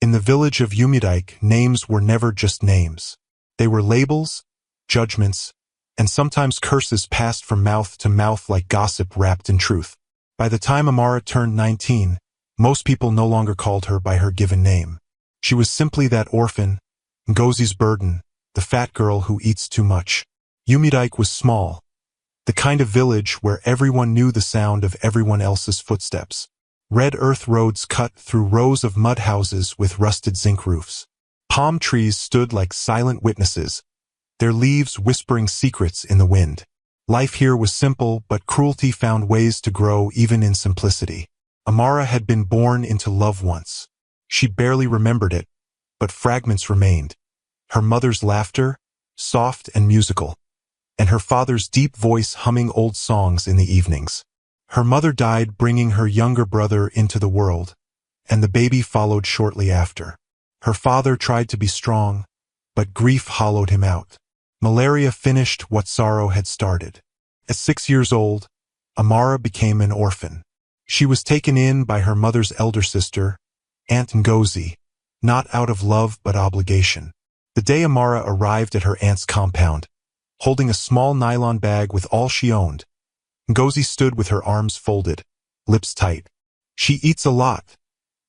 In the village of Umidike, names were never just names. They were labels, judgments, and sometimes curses passed from mouth to mouth like gossip wrapped in truth. By the time Amara turned 19, most people no longer called her by her given name. She was simply that orphan, Ngozi's burden, the fat girl who eats too much. Umidike was small, the kind of village where everyone knew the sound of everyone else's footsteps. Red earth roads cut through rows of mud houses with rusted zinc roofs. Palm trees stood like silent witnesses, their leaves whispering secrets in the wind. Life here was simple, but cruelty found ways to grow even in simplicity. Amara had been born into love once. She barely remembered it, but fragments remained. Her mother's laughter, soft and musical, and her father's deep voice humming old songs in the evenings. Her mother died bringing her younger brother into the world, and the baby followed shortly after. Her father tried to be strong, but grief hollowed him out. Malaria finished what sorrow had started. At 6 years old, Amara became an orphan. She was taken in by her mother's elder sister, Aunt Ngozi, not out of love but obligation. The day Amara arrived at her aunt's compound, holding a small nylon bag with all she owned, Ngozi stood with her arms folded, lips tight. "She eats a lot,"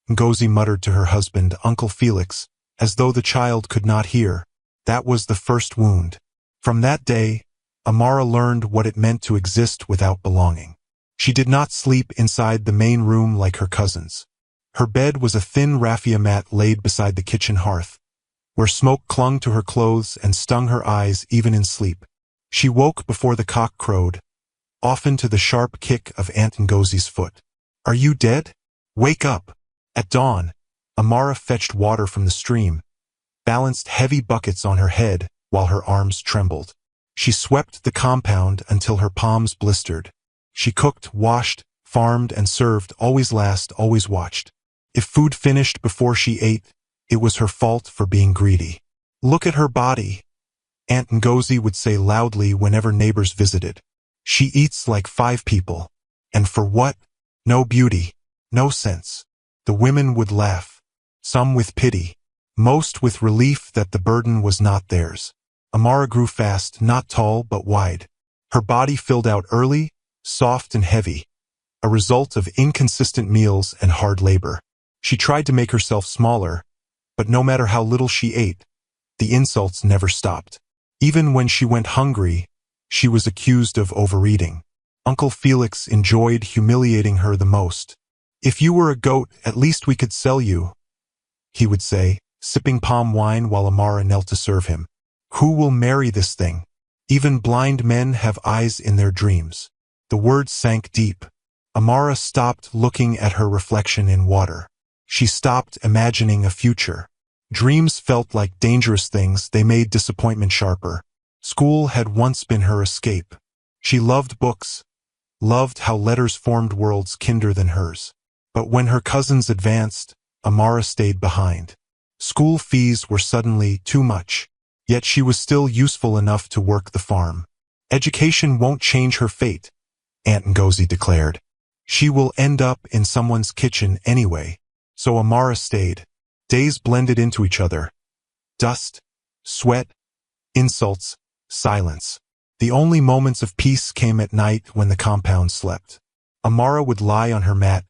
Ngozi muttered to her husband, Uncle Felix, as though the child could not hear. That was the first wound. From that day, Amara learned what it meant to exist without belonging. She did not sleep inside the main room like her cousins. Her bed was a thin raffia mat laid beside the kitchen hearth, where smoke clung to her clothes and stung her eyes even in sleep. She woke before the cock crowed, often to the sharp kick of Aunt Ngozi's foot. "Are you dead? Wake up!" At dawn, Amara fetched water from the stream, balanced heavy buckets on her head while her arms trembled. She swept the compound until her palms blistered. She cooked, washed, farmed, and served, always last, always watched. If food finished before she ate, it was her fault for being greedy. "Look at her body," Aunt Ngozi would say loudly whenever neighbors visited. "She eats like 5 people. And for what? No beauty, no sense." The women would laugh, some with pity, most with relief that the burden was not theirs. Amara grew fast, not tall but wide. Her body filled out early, soft and heavy, a result of inconsistent meals and hard labor. She tried to make herself smaller, but no matter how little she ate, the insults never stopped. Even when she went hungry, she was accused of overeating. Uncle Felix enjoyed humiliating her the most. "If you were a goat, at least we could sell you," he would say, sipping palm wine while Amara knelt to serve him. "Who will marry this thing? Even blind men have eyes in their dreams." The words sank deep. Amara stopped looking at her reflection in water. She stopped imagining a future. Dreams felt like dangerous things, they made disappointment sharper. School had once been her escape. She loved books, loved how letters formed worlds kinder than hers. But when her cousins advanced, Amara stayed behind. School fees were suddenly too much, yet she was still useful enough to work the farm. "Education won't change her fate," Aunt Ngozi declared. "She will end up in someone's kitchen anyway." So Amara stayed. Days blended into each other. Dust, sweat, insults, silence. The only moments of peace came at night when the compound slept. Amara would lie on her mat,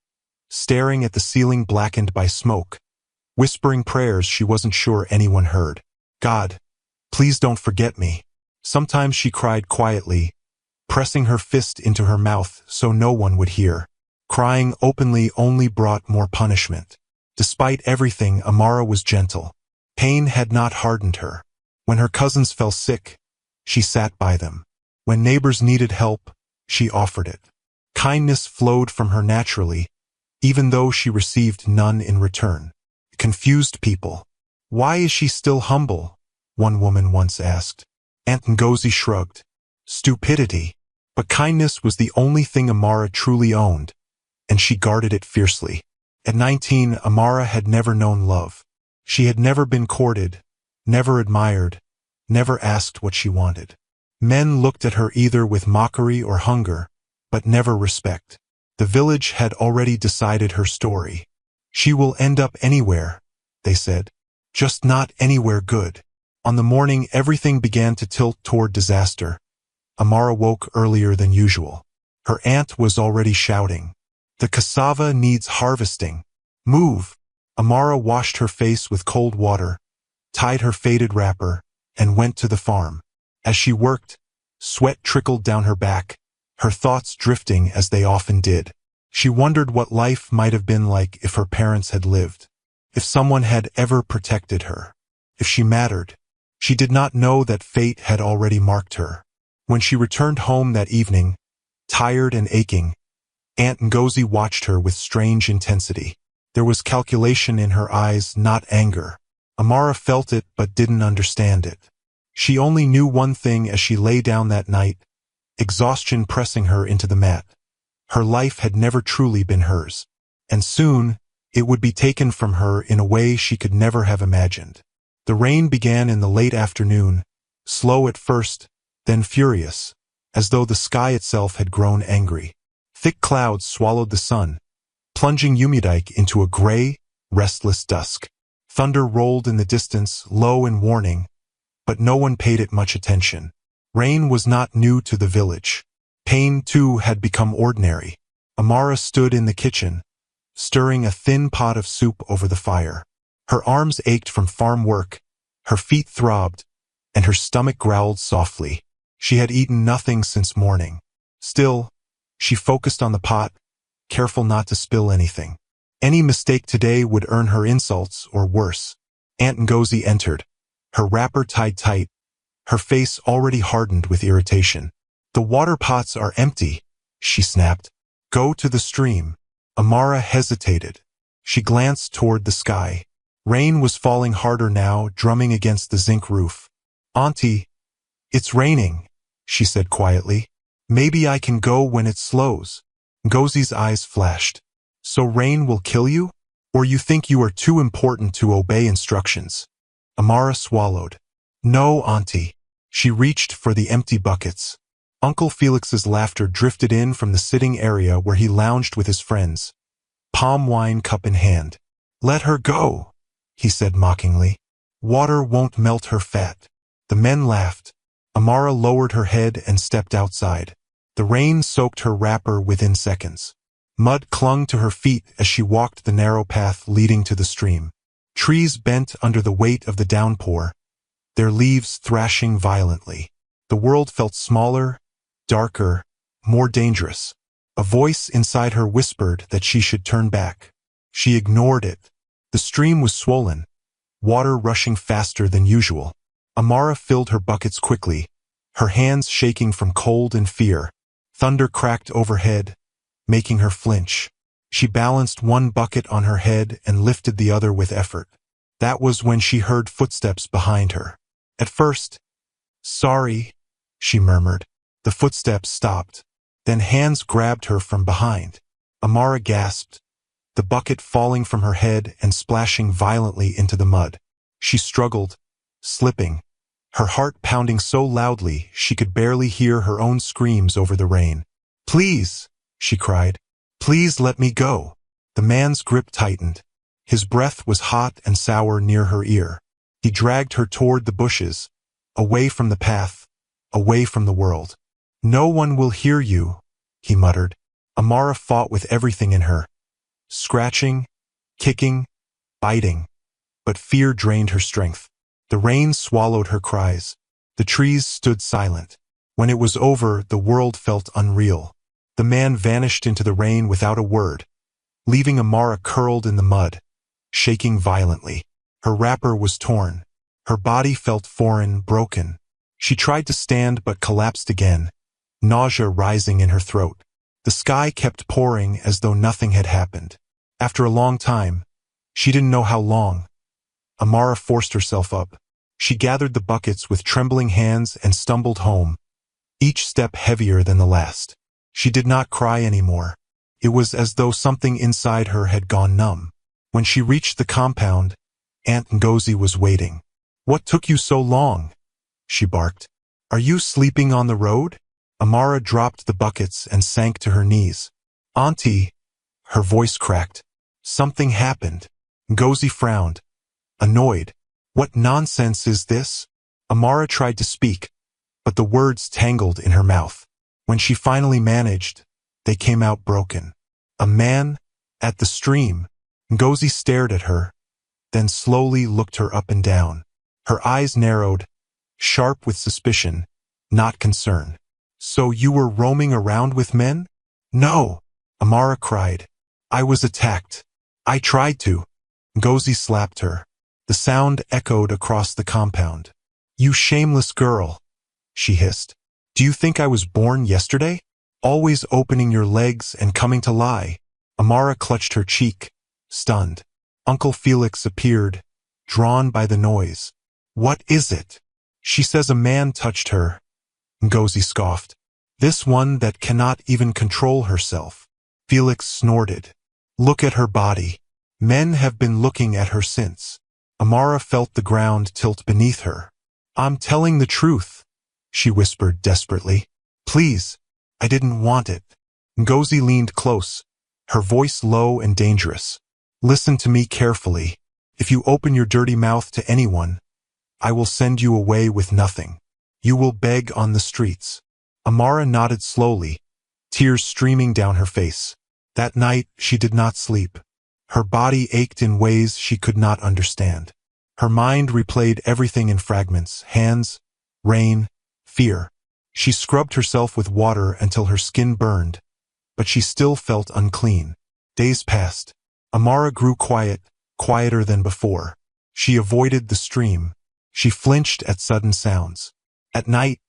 staring at the ceiling blackened by smoke, whispering prayers she wasn't sure anyone heard. "God, please don't forget me." Sometimes she cried quietly, pressing her fist into her mouth so no one would hear. Crying openly only brought more punishment. Despite everything, Amara was gentle. Pain had not hardened her. When her cousins fell sick, she sat by them. When neighbors needed help, she offered it. Kindness flowed from her naturally, even though she received none in return. Confused people. "Why is she still humble?" one woman once asked. Aunt Ngozi shrugged. "Stupidity." But kindness was the only thing Amara truly owned, and she guarded it fiercely. At 19, Amara had never known love. She had never been courted, never admired, never asked what she wanted. Men looked at her either with mockery or hunger, but never respect. The village had already decided her story. She will end up anywhere, they said. Just not anywhere good. On the morning everything began to tilt toward disaster. Amara woke earlier than usual. Her aunt was already shouting, "The cassava needs harvesting. Move!" Amara washed her face with cold water, tied her faded wrapper, and went to the farm. As she worked, sweat trickled down her back, her thoughts drifting as they often did. She wondered what life might have been like if her parents had lived, if someone had ever protected her, if she mattered. She did not know that fate had already marked her. When she returned home that evening, tired and aching, Aunt Ngozi watched her with strange intensity. There was calculation in her eyes, not anger. Amara felt it but didn't understand it. She only knew one thing as she lay down that night, exhaustion pressing her into the mat. Her life had never truly been hers, and soon it would be taken from her in a way she could never have imagined. The rain began in the late afternoon, slow at first, then furious, as though the sky itself had grown angry. Thick clouds swallowed the sun, plunging Umudike into a gray, restless dusk. Thunder rolled in the distance, low and warning, but no one paid it much attention. Rain was not new to the village. Pain, too, had become ordinary. Amara stood in the kitchen, stirring a thin pot of soup over the fire. Her arms ached from farm work, her feet throbbed, and her stomach growled softly. She had eaten nothing since morning. Still, she focused on the pot, careful not to spill anything. Any mistake today would earn her insults or worse. Aunt Ngozi entered, her wrapper tied tight, her face already hardened with irritation. "The water pots are empty," she snapped. "Go to the stream." Amara hesitated. She glanced toward the sky. Rain was falling harder now, drumming against the zinc roof. "Auntie, it's raining," she said quietly. "Maybe I can go when it slows." Ngozi's eyes flashed. "So rain will kill you? Or you think you are too important to obey instructions?" Amara swallowed. "No, Auntie." She reached for the empty buckets. Uncle Felix's laughter drifted in from the sitting area where he lounged with his friends, palm wine cup in hand. "Let her go," he said mockingly. "Water won't melt her fat." The men laughed. Amara lowered her head and stepped outside. The rain soaked her wrapper within seconds. Mud clung to her feet as she walked the narrow path leading to the stream. Trees bent under the weight of the downpour, their leaves thrashing violently. The world felt smaller, darker, more dangerous. A voice inside her whispered that she should turn back. She ignored it. The stream was swollen, water rushing faster than usual. Amara filled her buckets quickly, her hands shaking from cold and fear. Thunder cracked overhead, making her flinch. She balanced one bucket on her head and lifted the other with effort. That was when she heard footsteps behind her. At first, "Sorry," she murmured. The footsteps stopped. Then hands grabbed her from behind. Amara gasped, the bucket falling from her head and splashing violently into the mud. She struggled, slipping, her heart pounding so loudly she could barely hear her own screams over the rain. "Please," she cried. "Please let me go." The man's grip tightened. His breath was hot and sour near her ear. He dragged her toward the bushes, away from the path, away from the world. "No one will hear you," he muttered. Amara fought with everything in her, scratching, kicking, biting, but fear drained her strength. The rain swallowed her cries. The trees stood silent. When it was over, the world felt unreal. The man vanished into the rain without a word, leaving Amara curled in the mud, shaking violently. Her wrapper was torn. Her body felt foreign, broken. She tried to stand but collapsed again, nausea rising in her throat. The sky kept pouring as though nothing had happened. After a long time, she didn't know how long, Amara forced herself up. She gathered the buckets with trembling hands and stumbled home, each step heavier than the last. She did not cry anymore. It was as though something inside her had gone numb. When she reached the compound, Aunt Ngozi was waiting. "What took you so long?" she barked. "Are you sleeping on the road?" Amara dropped the buckets and sank to her knees. "Auntie," her voice cracked. "Something happened." Ngozi frowned. annoyed. "What nonsense is this?" Amara tried to speak, but the words tangled in her mouth. When she finally managed, they came out broken. "A man? At the stream?" Ngozi stared at her, then slowly looked her up and down. Her eyes narrowed, sharp with suspicion, not concern. "So you were roaming around with men?" "No," Amara cried. "I was attacked. I tried to." Ngozi slapped her. The sound echoed across the compound. "You shameless girl," she hissed. "Do you think I was born yesterday? Always opening your legs and coming to lie." Amara clutched her cheek, stunned. Uncle Felix appeared, drawn by the noise. "What is it?" "She says a man touched her," Ngozi scoffed. "This one that cannot even control herself." Felix snorted. "Look at her body. Men have been looking at her since." Amara felt the ground tilt beneath her. "I'm telling the truth," she whispered desperately. "Please, I didn't want it." Ngozi leaned close, her voice low and dangerous. "Listen to me carefully. If you open your dirty mouth to anyone, I will send you away with nothing. You will beg on the streets." Amara nodded slowly, tears streaming down her face. That night, she did not sleep. Her body ached in ways she could not understand. Her mind replayed everything in fragments: hands, rain, fear. She scrubbed herself with water until her skin burned, but she still felt unclean. Days passed. Amara grew quiet, quieter than before. She avoided the stream. She flinched at sudden sounds. At night,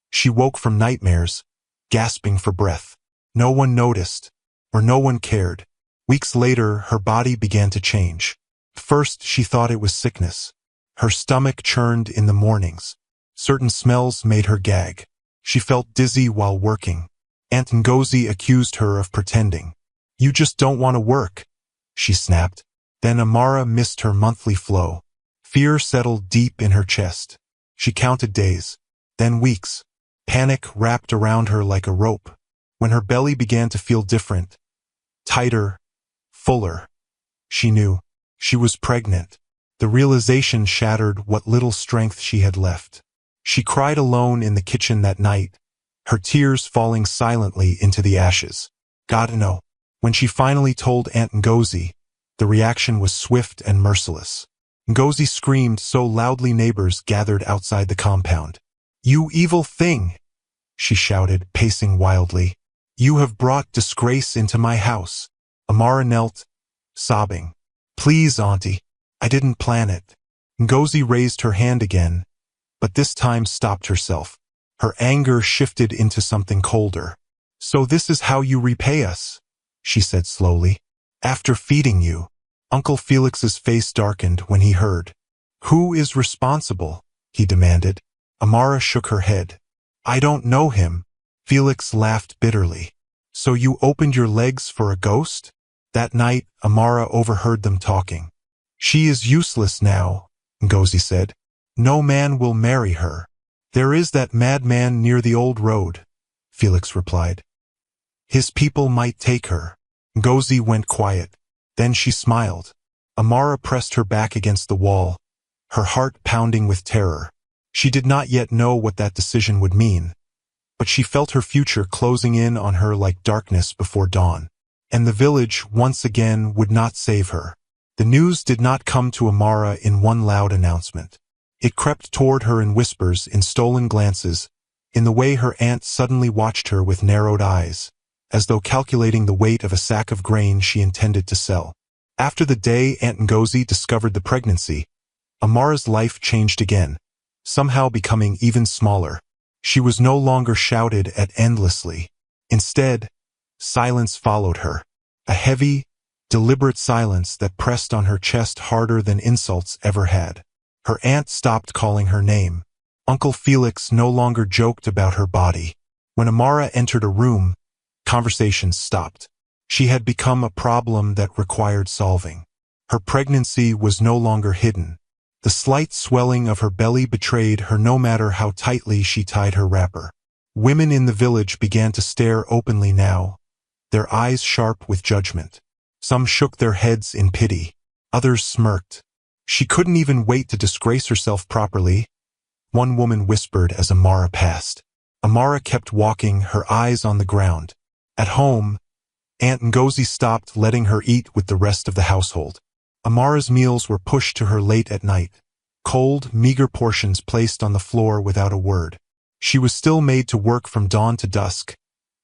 she woke from nightmares, gasping for breath. No one noticed, or no one cared. Weeks later, her body began to change. First, she thought it was sickness. Her stomach churned in the mornings. Certain smells made her gag. She felt dizzy while working. Aunt Ngozi accused her of pretending. "You just don't want to work," she snapped. Then Amara missed her monthly flow. Fear settled deep in her chest. She counted days, then weeks. Panic wrapped around her like a rope. When her belly began to feel different, tighter, fuller, she knew she was pregnant. The realization shattered what little strength she had left. She cried alone in the kitchen that night, her tears falling silently into the ashes. God no. When she finally told Aunt Ngozi, the reaction was swift and merciless. Ngozi screamed so loudly neighbors gathered outside the compound. "You evil thing!" she shouted, pacing wildly. "You have brought disgrace into my house." Amara knelt, sobbing. "Please, Auntie, I didn't plan it." Ngozi raised her hand again, but this time stopped herself. Her anger shifted into something colder. "So this is how you repay us," she said slowly. "After feeding you." Uncle Felix's face darkened when he heard. "Who is responsible?" he demanded. Amara shook her head. "I don't know him." Felix laughed bitterly. "So you opened your legs for a ghost?" That night, Amara overheard them talking. "She is useless now," Ngozi said. "No man will marry her." "There is that madman near the old road," Felix replied. "His people might take her." Ngozi went quiet. Then she smiled. Amara pressed her back against the wall, her heart pounding with terror. She did not yet know what that decision would mean, but she felt her future closing in on her like darkness before dawn. And the village, once again, would not save her. The news did not come to Amara in one loud announcement. It crept toward her in whispers, in stolen glances, in the way her aunt suddenly watched her with narrowed eyes, as though calculating the weight of a sack of grain she intended to sell. After the day Aunt Ngozi discovered the pregnancy, Amara's life changed again, somehow becoming even smaller. She was no longer shouted at endlessly. Instead, silence followed her, a heavy, deliberate silence that pressed on her chest harder than insults ever had. Her aunt stopped calling her name. Uncle Felix no longer joked about her body. When Amara entered a room, conversations stopped. She had become a problem that required solving. Her pregnancy was no longer hidden. The slight swelling of her belly betrayed her no matter how tightly she tied her wrapper. Women in the village began to stare openly now, their eyes sharp with judgment. Some shook their heads in pity. Others smirked. She couldn't even wait to disgrace herself properly, one woman whispered as Amara passed. Amara kept walking, her eyes on the ground. At home, Aunt Ngozi stopped letting her eat with the rest of the household. Amara's meals were pushed to her late at night, cold, meager portions placed on the floor without a word. She was still made to work from dawn to dusk,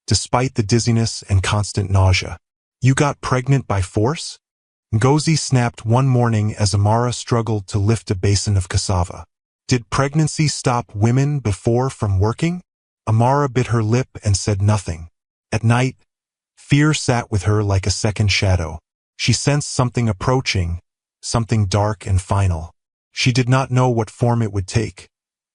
despite the dizziness and constant nausea. You got pregnant by force? Ngozi snapped one morning as Amara struggled to lift a basin of cassava. Did pregnancy stop women before from working? Amara bit her lip and said nothing. At night, fear sat with her like a second shadow. She sensed something approaching, something dark and final. She did not know what form it would take,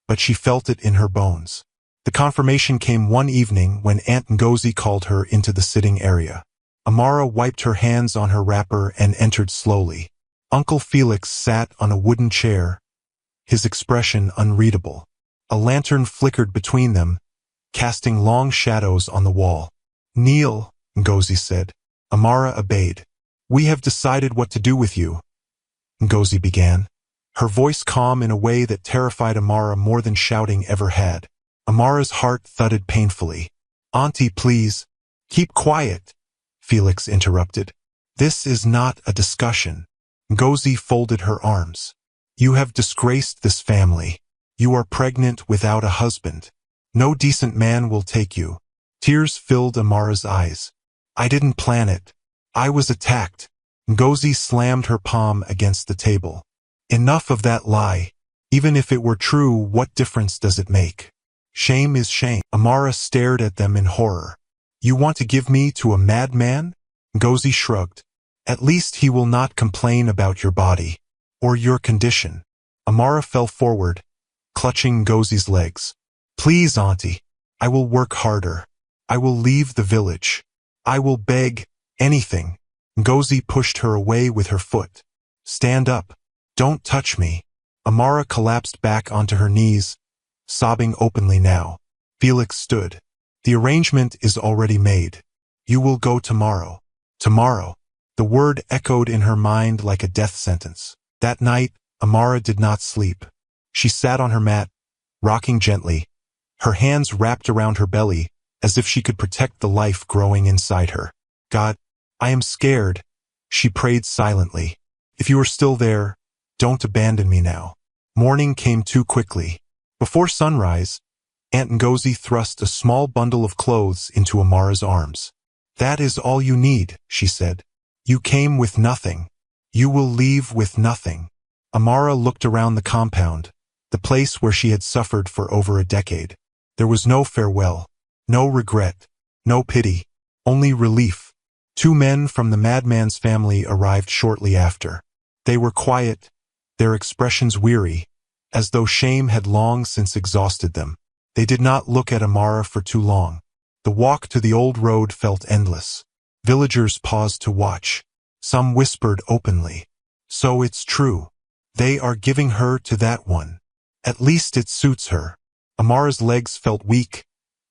but she felt it in her bones. The confirmation came one evening when Aunt Ngozi called her into the sitting area. Amara wiped her hands on her wrapper and entered slowly. Uncle Felix sat on a wooden chair, his expression unreadable. A lantern flickered between them, casting long shadows on the wall. "Kneel," Ngozi said. Amara obeyed. "We have decided what to do with you," Ngozi began, her voice calm in a way that terrified Amara more than shouting ever had. Amara's heart thudded painfully. "Auntie, please, keep quiet," Felix interrupted. "This is not a discussion." Ngozi folded her arms. "You have disgraced this family. You are pregnant without a husband. No decent man will take you." Tears filled Amara's eyes. "I didn't plan it. I was attacked." Ngozi slammed her palm against the table. "Enough of that lie. Even if it were true, what difference does it make? Shame is shame." Amara stared at them in horror. "You want to give me to a madman?" Ngozi shrugged. "At least he will not complain about your body, or your condition." Amara fell forward, clutching Ngozi's legs. "Please, Auntie, I will work harder. I will leave the village. I will beg, anything." Ngozi pushed her away with her foot. "Stand up. Don't touch me." Amara collapsed back onto her knees, sobbing openly now. Felix stood. "The arrangement is already made. You will go tomorrow." Tomorrow. The word echoed in her mind like a death sentence. That night, Amara did not sleep. She sat on her mat, rocking gently, her hands wrapped around her belly, as if she could protect the life growing inside her. "God, I am scared," she prayed silently. "If you are still there, don't abandon me now." Morning came too quickly. Before sunrise, Aunt Ngozi thrust a small bundle of clothes into Amara's arms. "That is all you need," she said. "You came with nothing. You will leave with nothing." Amara looked around the compound, the place where she had suffered for over a decade. There was no farewell, no regret, no pity, only relief. 2 men from the Madman's family arrived shortly after. They were quiet, their expressions weary, as though shame had long since exhausted them. They did not look at Amara for too long. The walk to the old road felt endless. Villagers paused to watch. Some whispered openly, "So it's true. They are giving her to that one. At least it suits her." Amara's legs felt weak,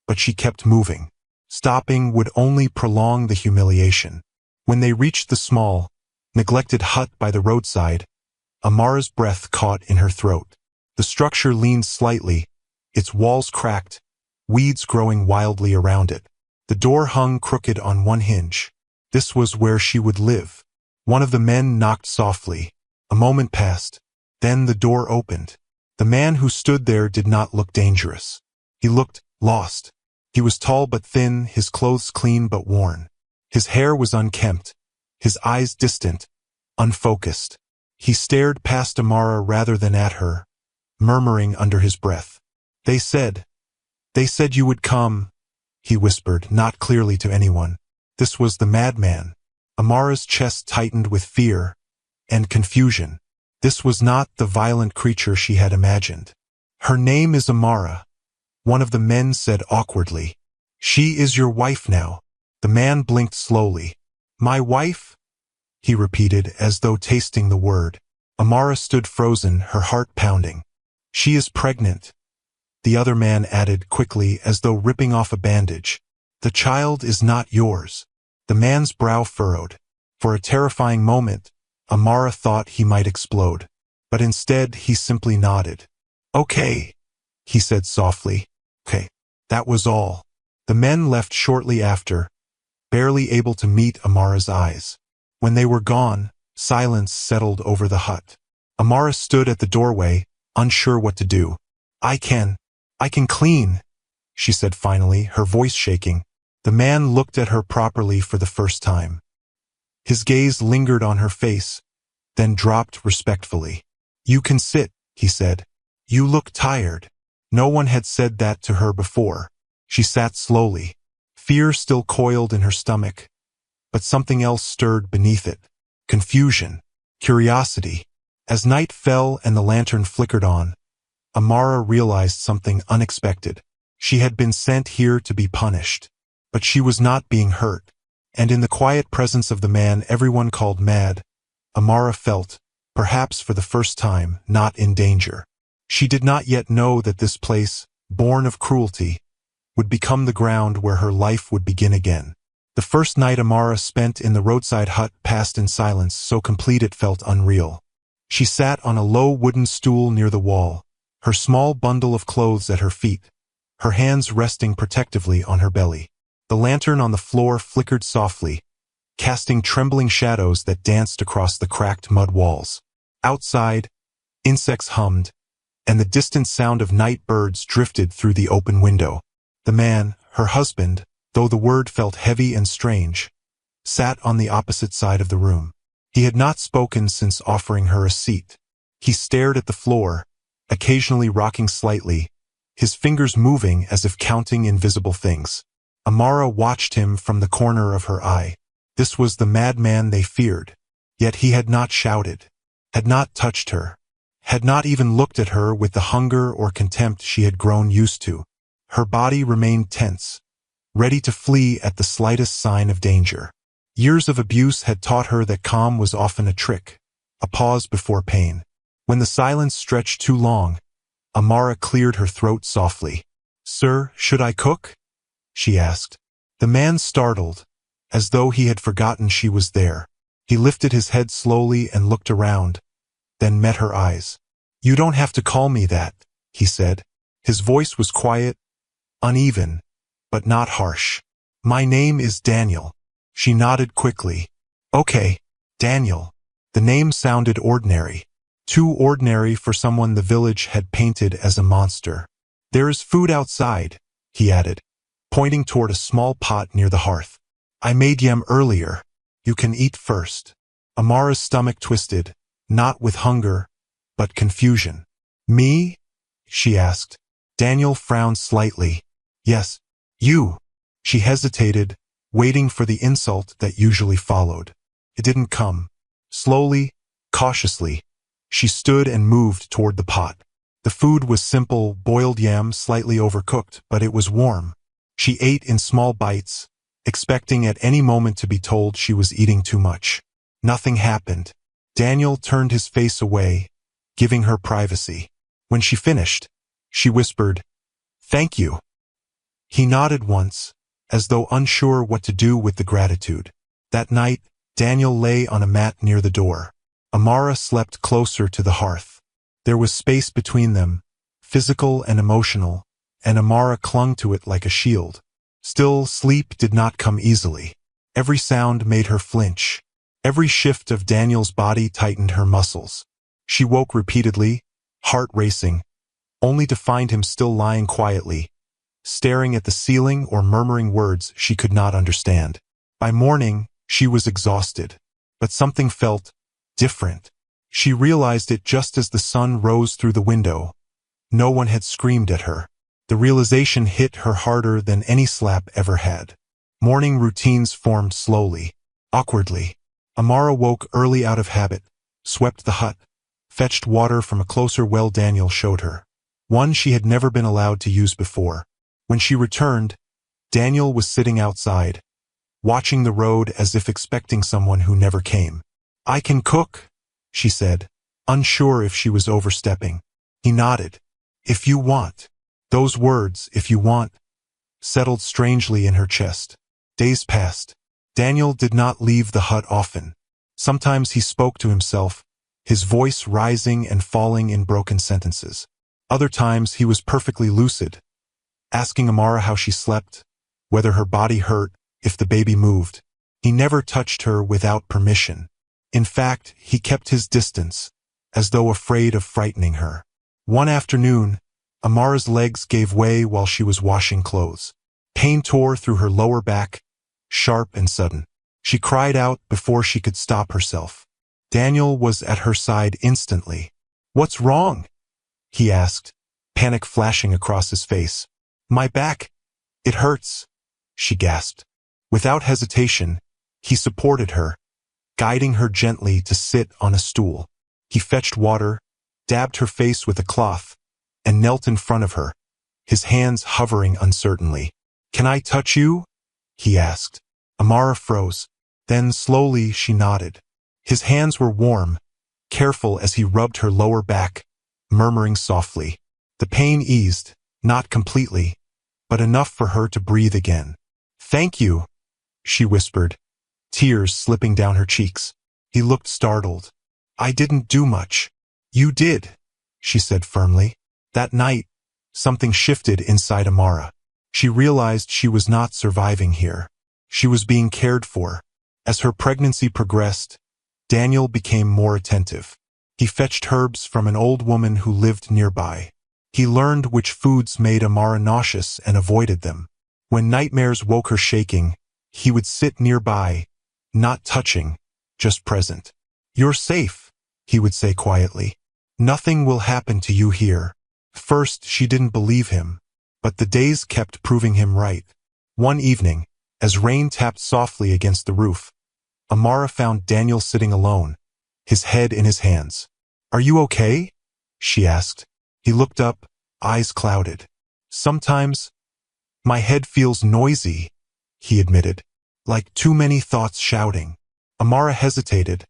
but she kept moving. Stopping would only prolong the humiliation. When they reached the small, neglected hut by the roadside, Amara's breath caught in her throat. The structure leaned slightly, its walls cracked, weeds growing wildly around it. The door hung crooked on one hinge. This was where she would live. One of the men knocked softly. A moment passed. Then the door opened. The man who stood there did not look dangerous. He looked lost. He was tall but thin, his clothes clean but worn. His hair was unkempt, his eyes distant, unfocused. He stared past Amara rather than at her, murmuring under his breath. They said you would come," he whispered, not clearly to anyone. This was the madman. Amara's chest tightened with fear and confusion. This was not the violent creature she had imagined. "Her name is Amara," one of the men said awkwardly. "She is your wife now." The man blinked slowly. "My wife?" he repeated, as though tasting the word. Amara stood frozen, her heart pounding. "She is pregnant," the other man added quickly, as though ripping off a bandage. "The child is not yours." The man's brow furrowed. For a terrifying moment, Amara thought he might explode. but instead he simply nodded. "Okay," he said softly. "Okay." That was all. The men left shortly after, barely able to meet Amara's eyes. When they were gone, silence settled over the hut. Amara stood at the doorway, unsure what to do. I can clean," she said finally, her voice shaking. The man looked at her properly for the first time. His gaze lingered on her face, then dropped respectfully. "You can sit," he said. "You look tired." No one had said that to her before. She sat slowly. Fear still coiled in her stomach, but something else stirred beneath it. Confusion. Curiosity. As night fell and the lantern flickered on, Amara realized something unexpected. She had been sent here to be punished, but she was not being hurt. And in the quiet presence of the man everyone called Mad, Amara felt, perhaps for the first time, not in danger. She did not yet know that this place, born of cruelty, would become the ground where her life would begin again. The first night Amara spent in the roadside hut passed in silence, so complete it felt unreal. She sat on a low wooden stool near the wall, her small bundle of clothes at her feet, her hands resting protectively on her belly. The lantern on the floor flickered softly, casting trembling shadows that danced across the cracked mud walls. Outside, insects hummed, and the distant sound of night birds drifted through the open window. The man, her husband, though the word felt heavy and strange, sat on the opposite side of the room. He had not spoken since offering her a seat. He stared at the floor, occasionally rocking slightly, his fingers moving as if counting invisible things. Amara watched him from the corner of her eye. This was the madman they feared. Yet he had not shouted, had not touched her, had not even looked at her with the hunger or contempt she had grown used to. Her body remained tense, ready to flee at the slightest sign of danger. Years of abuse had taught her that calm was often a trick, a pause before pain. When the silence stretched too long, Amara cleared her throat softly. "Sir, should I cook?" she asked. The man startled, as though he had forgotten she was there. He lifted his head slowly and looked around, then met her eyes. "You don't have to call me that," he said. His voice was quiet, uneven, but not harsh. "My name is Daniel." She nodded quickly. "Okay, Daniel." The name sounded ordinary. Too ordinary for someone the village had painted as a monster. "There is food outside," he added, pointing toward a small pot near the hearth. "I made yam earlier. You can eat first." Amara's stomach twisted, not with hunger, but confusion. "Me?" she asked. Daniel frowned slightly. "Yes, you." She hesitated, waiting for the insult that usually followed. It didn't come. Slowly, cautiously, she stood and moved toward the pot. The food was simple, boiled yam, slightly overcooked, but it was warm. She ate in small bites, expecting at any moment to be told she was eating too much. Nothing happened. Daniel turned his face away, giving her privacy. When she finished, she whispered, "Thank you." He nodded once, as though unsure what to do with the gratitude. That night, Daniel lay on a mat near the door. Amara slept closer to the hearth. There was space between them, physical and emotional, and Amara clung to it like a shield. Still, sleep did not come easily. Every sound made her flinch. Every shift of Daniel's body tightened her muscles. She woke repeatedly, heart racing, only to find him still lying quietly, staring at the ceiling or murmuring words she could not understand. By morning, she was exhausted, but something felt different. She realized it just as the sun rose through the window. No one had screamed at her. The realization hit her harder than any slap ever had. Morning routines formed slowly, awkwardly. Amara woke early out of habit, swept the hut, fetched water from a closer well Daniel showed her, one she had never been allowed to use before. When she returned, Daniel was sitting outside, watching the road as if expecting someone who never came. "I can cook," she said, unsure if she was overstepping. He nodded. "If you want." Those words, "if you want," settled strangely in her chest. Days passed. Daniel did not leave the hut often. Sometimes he spoke to himself, his voice rising and falling in broken sentences. Other times he was perfectly lucid, asking Amara how she slept, whether her body hurt, if the baby moved. He never touched her without permission. In fact, he kept his distance, as though afraid of frightening her. One afternoon, Amara's legs gave way while she was washing clothes. Pain tore through her lower back, sharp and sudden. She cried out before she could stop herself. Daniel was at her side instantly. "What's wrong?" he asked, panic flashing across his face. "My back. It hurts," she gasped. Without hesitation, he supported her, guiding her gently to sit on a stool. He fetched water, dabbed her face with a cloth, and knelt in front of her, his hands hovering uncertainly. "Can I touch you?" he asked. Amara froze. Then slowly she nodded. His hands were warm, careful as he rubbed her lower back, murmuring softly. The pain eased, not completely, but enough for her to breathe again. "Thank you," she whispered, tears slipping down her cheeks. He looked startled. "I didn't do much." "You did," she said firmly. That night, something shifted inside Amara. She realized she was not surviving here. She was being cared for. As her pregnancy progressed, Daniel became more attentive. He fetched herbs from an old woman who lived nearby. He learned which foods made Amara nauseous and avoided them. When nightmares woke her shaking, he would sit nearby, not touching, just present. "You're safe," he would say quietly. "Nothing will happen to you here." First, she didn't believe him, but the days kept proving him right. One evening, as rain tapped softly against the roof, Amara found Daniel sitting alone, his head in his hands. "Are you okay?" she asked. He looked up, eyes clouded. "Sometimes, my head feels noisy," he admitted, "like too many thoughts shouting." Amara hesitated,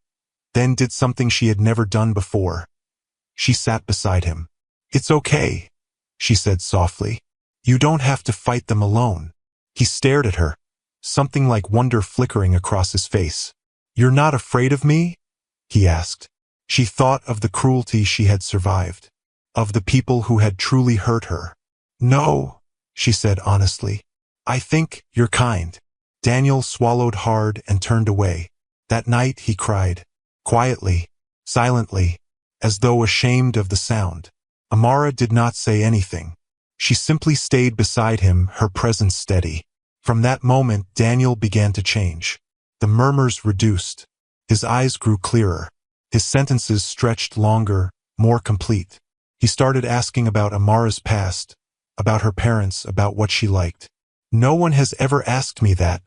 then did something she had never done before. She sat beside him. "It's okay," she said softly. "You don't have to fight them alone." He stared at her, something like wonder flickering across his face. "You're not afraid of me?" he asked. She thought of the cruelty she had survived, of the people who had truly hurt her. "No," she said honestly. "I think you're kind." Daniel swallowed hard and turned away. That night he cried, quietly, silently, as though ashamed of the sound. Amara did not say anything. She simply stayed beside him, her presence steady. From that moment, Daniel began to change. The murmurs reduced. His eyes grew clearer. His sentences stretched longer, more complete. He started asking about Amara's past, about her parents, about what she liked. "No one has ever asked me that,"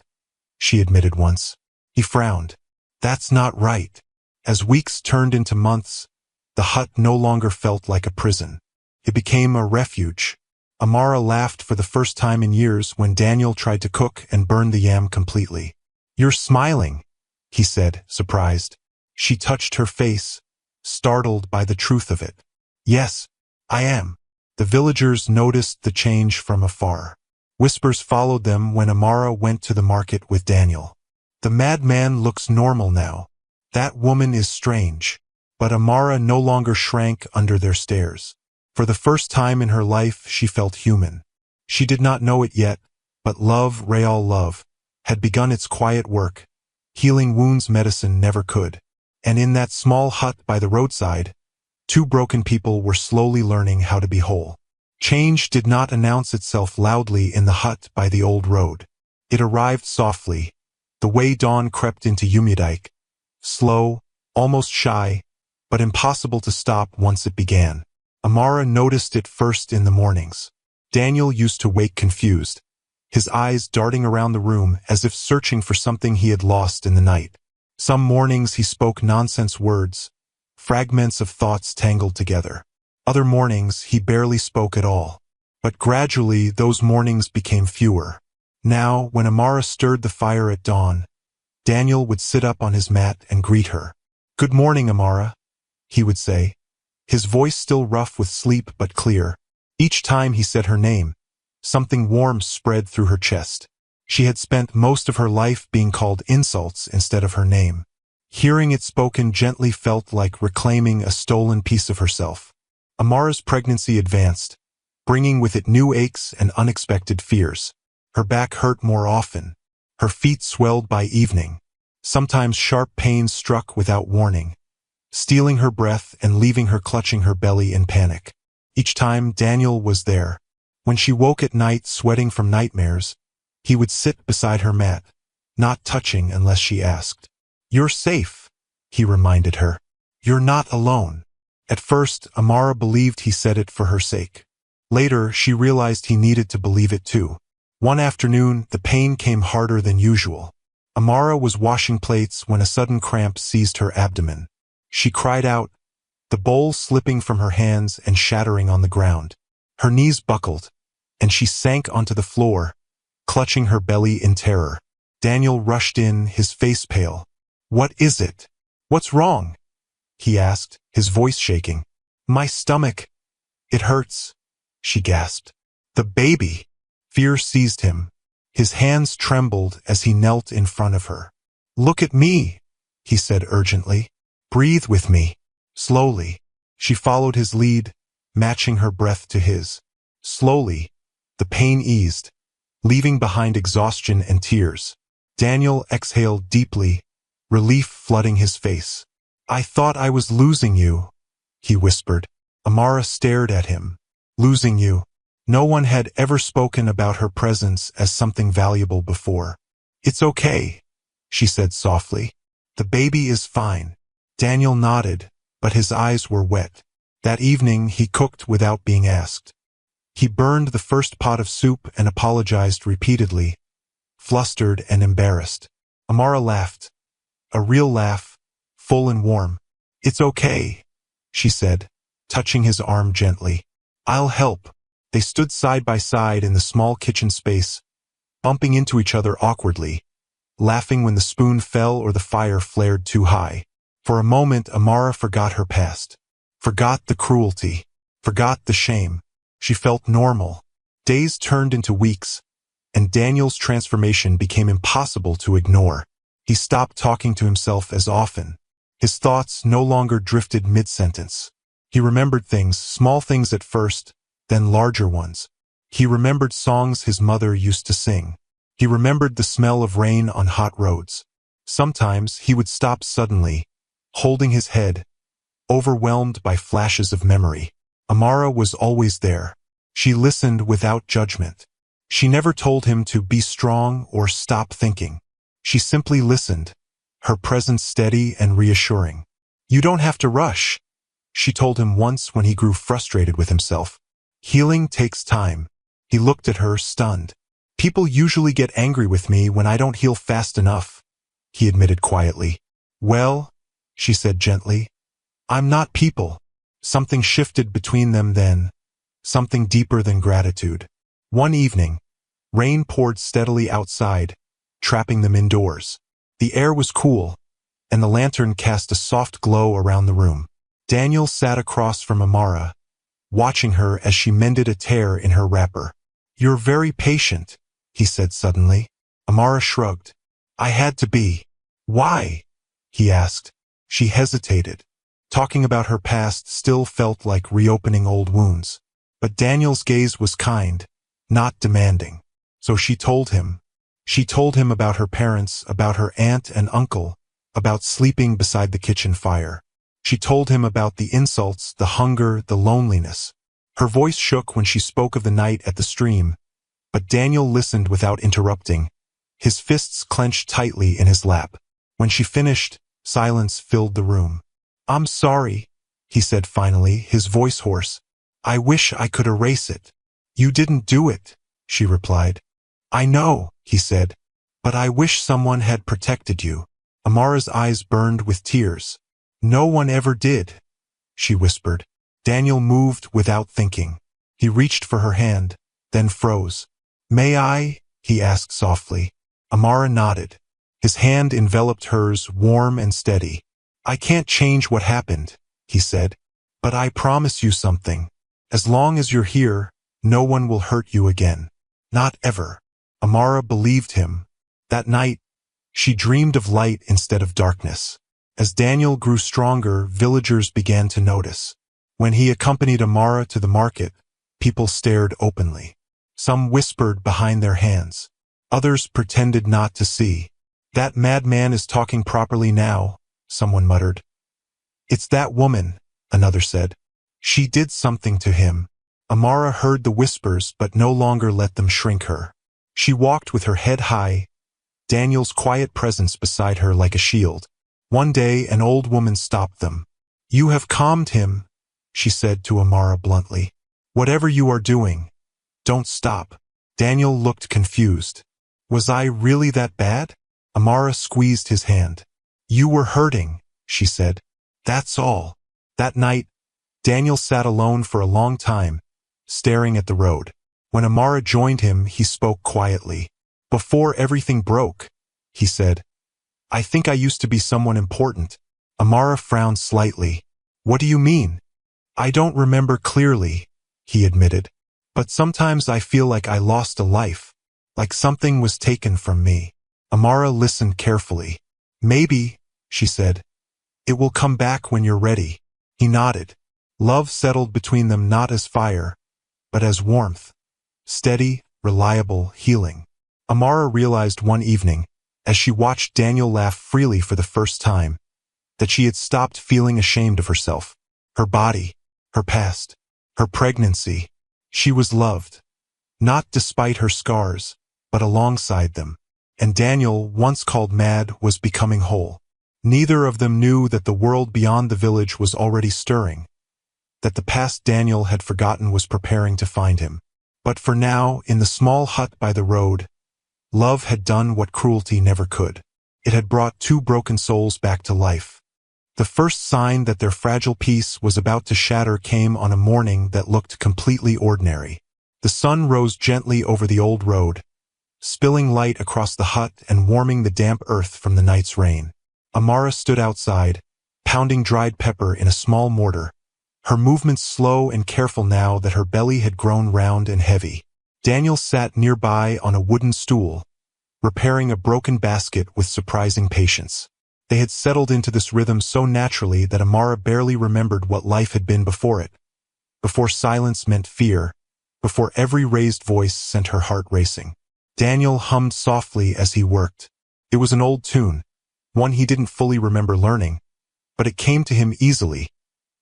she admitted once. He frowned. "That's not right." As weeks turned into months, the hut no longer felt like a prison. It became a refuge. Amara laughed for the first time in years when Daniel tried to cook and burn the yam completely. "You're smiling," he said, surprised. She touched her face, startled by the truth of it. "Yes, I am." The villagers noticed the change from afar. Whispers followed them when Amara went to the market with Daniel. "The madman looks normal now. That woman is strange." But Amara no longer shrank under their stares. For the first time in her life, she felt human. She did not know it yet, but love, real love, had begun its quiet work, healing wounds medicine never could. And in that small hut by the roadside, two broken people were slowly learning how to be whole. Change did not announce itself loudly in the hut by the old road. It arrived softly, the way dawn crept into Umudike, slow, almost shy, but impossible to stop once it began. Amara noticed it first in the mornings. Daniel used to wake confused, his eyes darting around the room as if searching for something he had lost in the night. Some mornings he spoke nonsense words, fragments of thoughts tangled together. Other mornings he barely spoke at all. But gradually those mornings became fewer. Now, when Amara stirred the fire at dawn, Daniel would sit up on his mat and greet her. "Good morning, Amara," he would say, his voice still rough with sleep but clear. Each time he said her name, something warm spread through her chest. She had spent most of her life being called insults instead of her name. Hearing it spoken gently felt like reclaiming a stolen piece of herself. Amara's pregnancy advanced, bringing with it new aches and unexpected fears. Her back hurt more often. Her feet swelled by evening. Sometimes sharp pains struck without warning, stealing her breath and leaving her clutching her belly in panic. Each time Daniel was there. When she woke at night sweating from nightmares, he would sit beside her mat, not touching unless she asked. "You're safe," he reminded her. "You're not alone." At first, Amara believed he said it for her sake. Later, she realized he needed to believe it too. One afternoon, the pain came harder than usual. Amara was washing plates when a sudden cramp seized her abdomen. She cried out, the bowl slipping from her hands and shattering on the ground. Her knees buckled, and she sank onto the floor, clutching her belly in terror. Daniel rushed in, his face pale. "What is it? What's wrong?" he asked, his voice shaking. "My stomach. It hurts," she gasped. "The baby." Fear seized him. His hands trembled as he knelt in front of her. "Look at me," he said urgently. "Breathe with me." Slowly, she followed his lead, matching her breath to his. Slowly, the pain eased, leaving behind exhaustion and tears. Daniel exhaled deeply, relief flooding his face. "I thought I was losing you," he whispered. Amara stared at him. "Losing you." No one had ever spoken about her presence as something valuable before. "It's okay," she said softly. "The baby is fine." Daniel nodded, but his eyes were wet. That evening he cooked without being asked. He burned the first pot of soup and apologized repeatedly, flustered and embarrassed. Amara laughed. A real laugh, full and warm. "It's okay," she said, touching his arm gently. "I'll help." They stood side by side in the small kitchen space, bumping into each other awkwardly, laughing when the spoon fell or the fire flared too high. For a moment, Amara forgot her past, forgot the cruelty, forgot the shame. She felt normal. Days turned into weeks, and Daniel's transformation became impossible to ignore. He stopped talking to himself as often. His thoughts no longer drifted mid-sentence. He remembered things, small things at first, then larger ones. He remembered songs his mother used to sing. He remembered the smell of rain on hot roads. Sometimes he would stop suddenly, holding his head, overwhelmed by flashes of memory. Amara was always there. She listened without judgment. She never told him to be strong or stop thinking. She simply listened, her presence steady and reassuring. "You don't have to rush," she told him once when he grew frustrated with himself. "Healing takes time." He looked at her, stunned. "People usually get angry with me when I don't heal fast enough," he admitted quietly. "Well," she said gently, "I'm not people." Something shifted between them then, something deeper than gratitude. One evening, rain poured steadily outside, trapping them indoors. The air was cool, and the lantern cast a soft glow around the room. Daniel sat across from Amara, watching her as she mended a tear in her wrapper. "You're very patient," he said suddenly. Amara shrugged. "I had to be." "Why?" he asked. She hesitated. Talking about her past still felt like reopening old wounds. But Daniel's gaze was kind, not demanding. So she told him. She told him about her parents, about her aunt and uncle, about sleeping beside the kitchen fire. She told him about the insults, the hunger, the loneliness. Her voice shook when she spoke of the night at the stream, but Daniel listened without interrupting, his fists clenched tightly in his lap. When she finished, silence filled the room. "I'm sorry," he said finally, his voice hoarse. "I wish I could erase it." "You didn't do it," she replied. "I know," he said, "but I wish someone had protected you." Amara's eyes burned with tears. "No one ever did," she whispered. Daniel moved without thinking. He reached for her hand, then froze. "May I?" he asked softly. Amara nodded. His hand enveloped hers, warm and steady. "I can't change what happened," he said, "but I promise you something. As long as you're here, no one will hurt you again. Not ever." Amara believed him. That night, she dreamed of light instead of darkness. As Daniel grew stronger, villagers began to notice. When he accompanied Amara to the market, people stared openly. Some whispered behind their hands. Others pretended not to see. "That madman is talking properly now," someone muttered. "It's that woman," another said. "She did something to him." Amara heard the whispers but no longer let them shrink her. She walked with her head high, Daniel's quiet presence beside her like a shield. One day an old woman stopped them. "You have calmed him," she said to Amara bluntly. "Whatever you are doing, don't stop." Daniel looked confused. "Was I really that bad?" Amara squeezed his hand. "You were hurting," she said. "That's all." That night, Daniel sat alone for a long time, staring at the road. When Amara joined him, he spoke quietly. "Before everything broke," he said, "I think I used to be someone important." Amara frowned slightly. "What do you mean?" "I don't remember clearly," he admitted. "But sometimes I feel like I lost a life, like something was taken from me." Amara listened carefully. "Maybe," she said, "it will come back when you're ready." He nodded. Love settled between them not as fire, but as warmth. Steady, reliable, healing. Amara realized one evening, as she watched Daniel laugh freely for the first time, that she had stopped feeling ashamed of herself. Her body, her past, her pregnancy. She was loved. Not despite her scars, but alongside them. And Daniel, once called mad, was becoming whole. Neither of them knew that the world beyond the village was already stirring, that the past Daniel had forgotten was preparing to find him. But for now, in the small hut by the road, love had done what cruelty never could. It had brought two broken souls back to life. The first sign that their fragile peace was about to shatter came on a morning that looked completely ordinary. The sun rose gently over the old road, spilling light across the hut and warming the damp earth from the night's rain. Amara stood outside, pounding dried pepper in a small mortar, her movements slow and careful now that her belly had grown round and heavy. Daniel sat nearby on a wooden stool, repairing a broken basket with surprising patience. They had settled into this rhythm so naturally that Amara barely remembered what life had been before it. Before silence meant fear, before every raised voice sent her heart racing. Daniel hummed softly as he worked. It was an old tune, one he didn't fully remember learning, but it came to him easily,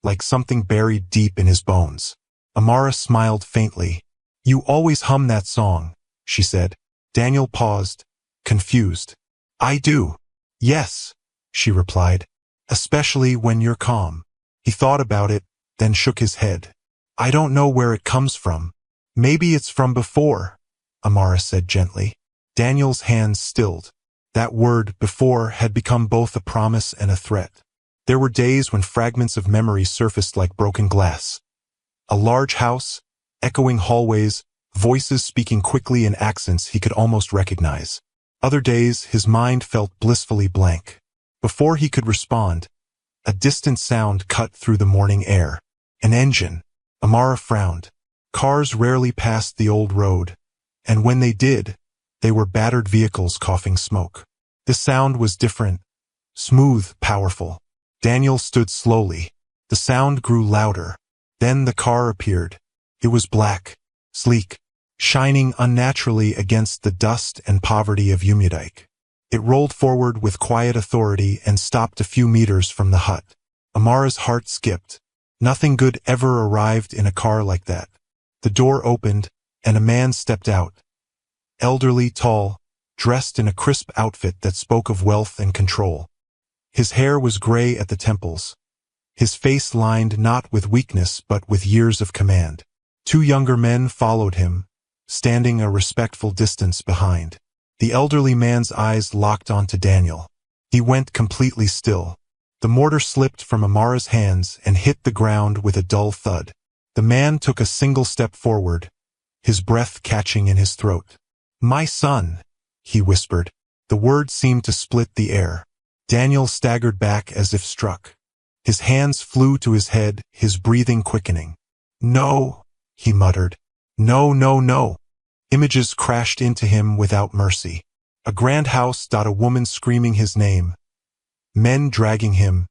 like something buried deep in his bones. Amara smiled faintly. "You always hum that song," she said. Daniel paused, confused. "I do." "Yes," she replied, "especially when you're calm." He thought about it, then shook his head. "I don't know where it comes from." "Maybe it's from before," Amara said gently. Daniel's hands stilled. That word, before, had become both a promise and a threat. There were days when fragments of memory surfaced like broken glass. A large house, echoing hallways, voices speaking quickly in accents he could almost recognize. Other days, his mind felt blissfully blank. Before he could respond, a distant sound cut through the morning air. An engine. Amara frowned. Cars rarely passed the old road, and when they did, they were battered vehicles coughing smoke. The sound was different, smooth, powerful. Daniel stood slowly. The sound grew louder. Then the car appeared. It was black, sleek, shining unnaturally against the dust and poverty of Umudike. It rolled forward with quiet authority and stopped a few meters from the hut. Amara's heart skipped. Nothing good ever arrived in a car like that. The door opened, and a man stepped out. Elderly, tall, dressed in a crisp outfit that spoke of wealth and control. His hair was gray at the temples, his face lined not with weakness but with years of command. Two younger men followed him, standing a respectful distance behind. The elderly man's eyes locked onto Daniel. He went completely still. The mortar slipped from Amara's hands and hit the ground with a dull thud. The man took a single step forward, his breath catching in his throat. "My son," he whispered. The words seemed to split the air. Daniel staggered back as if struck. His hands flew to his head, his breathing quickening. "No," he muttered. "No, no, no." Images crashed into him without mercy. A grand house, a woman screaming his name. Men dragging him.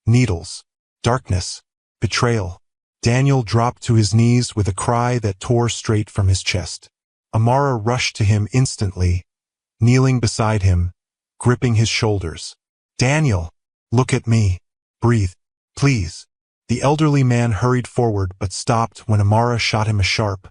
Needles. Darkness. Betrayal. Daniel dropped to his knees with a cry that tore straight from his chest. Amara rushed to him instantly, kneeling beside him, gripping his shoulders. "Daniel, look at me. Breathe, please." The elderly man hurried forward but stopped when Amara shot him a sharp,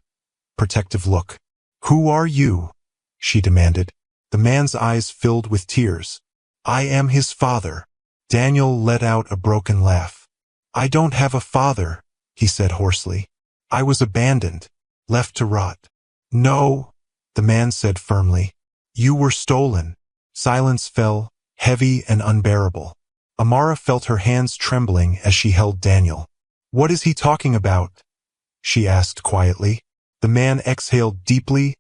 protective look. "Who are you?" she demanded. The man's eyes filled with tears. "I am his father." Daniel let out a broken laugh. "I don't have a father," he said hoarsely. "I was abandoned, left to rot." "No," the man said firmly. "You were stolen." Silence fell, heavy and unbearable. Amara felt her hands trembling as she held Daniel. "What is he talking about?" she asked quietly. The man exhaled deeply,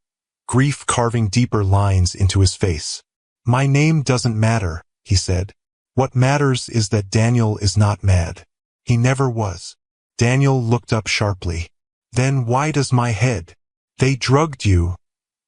grief carving deeper lines into his face. "My name doesn't matter," he said. "What matters is that Daniel is not mad. He never was." Daniel looked up sharply. "Then why does my head?" "They drugged you,"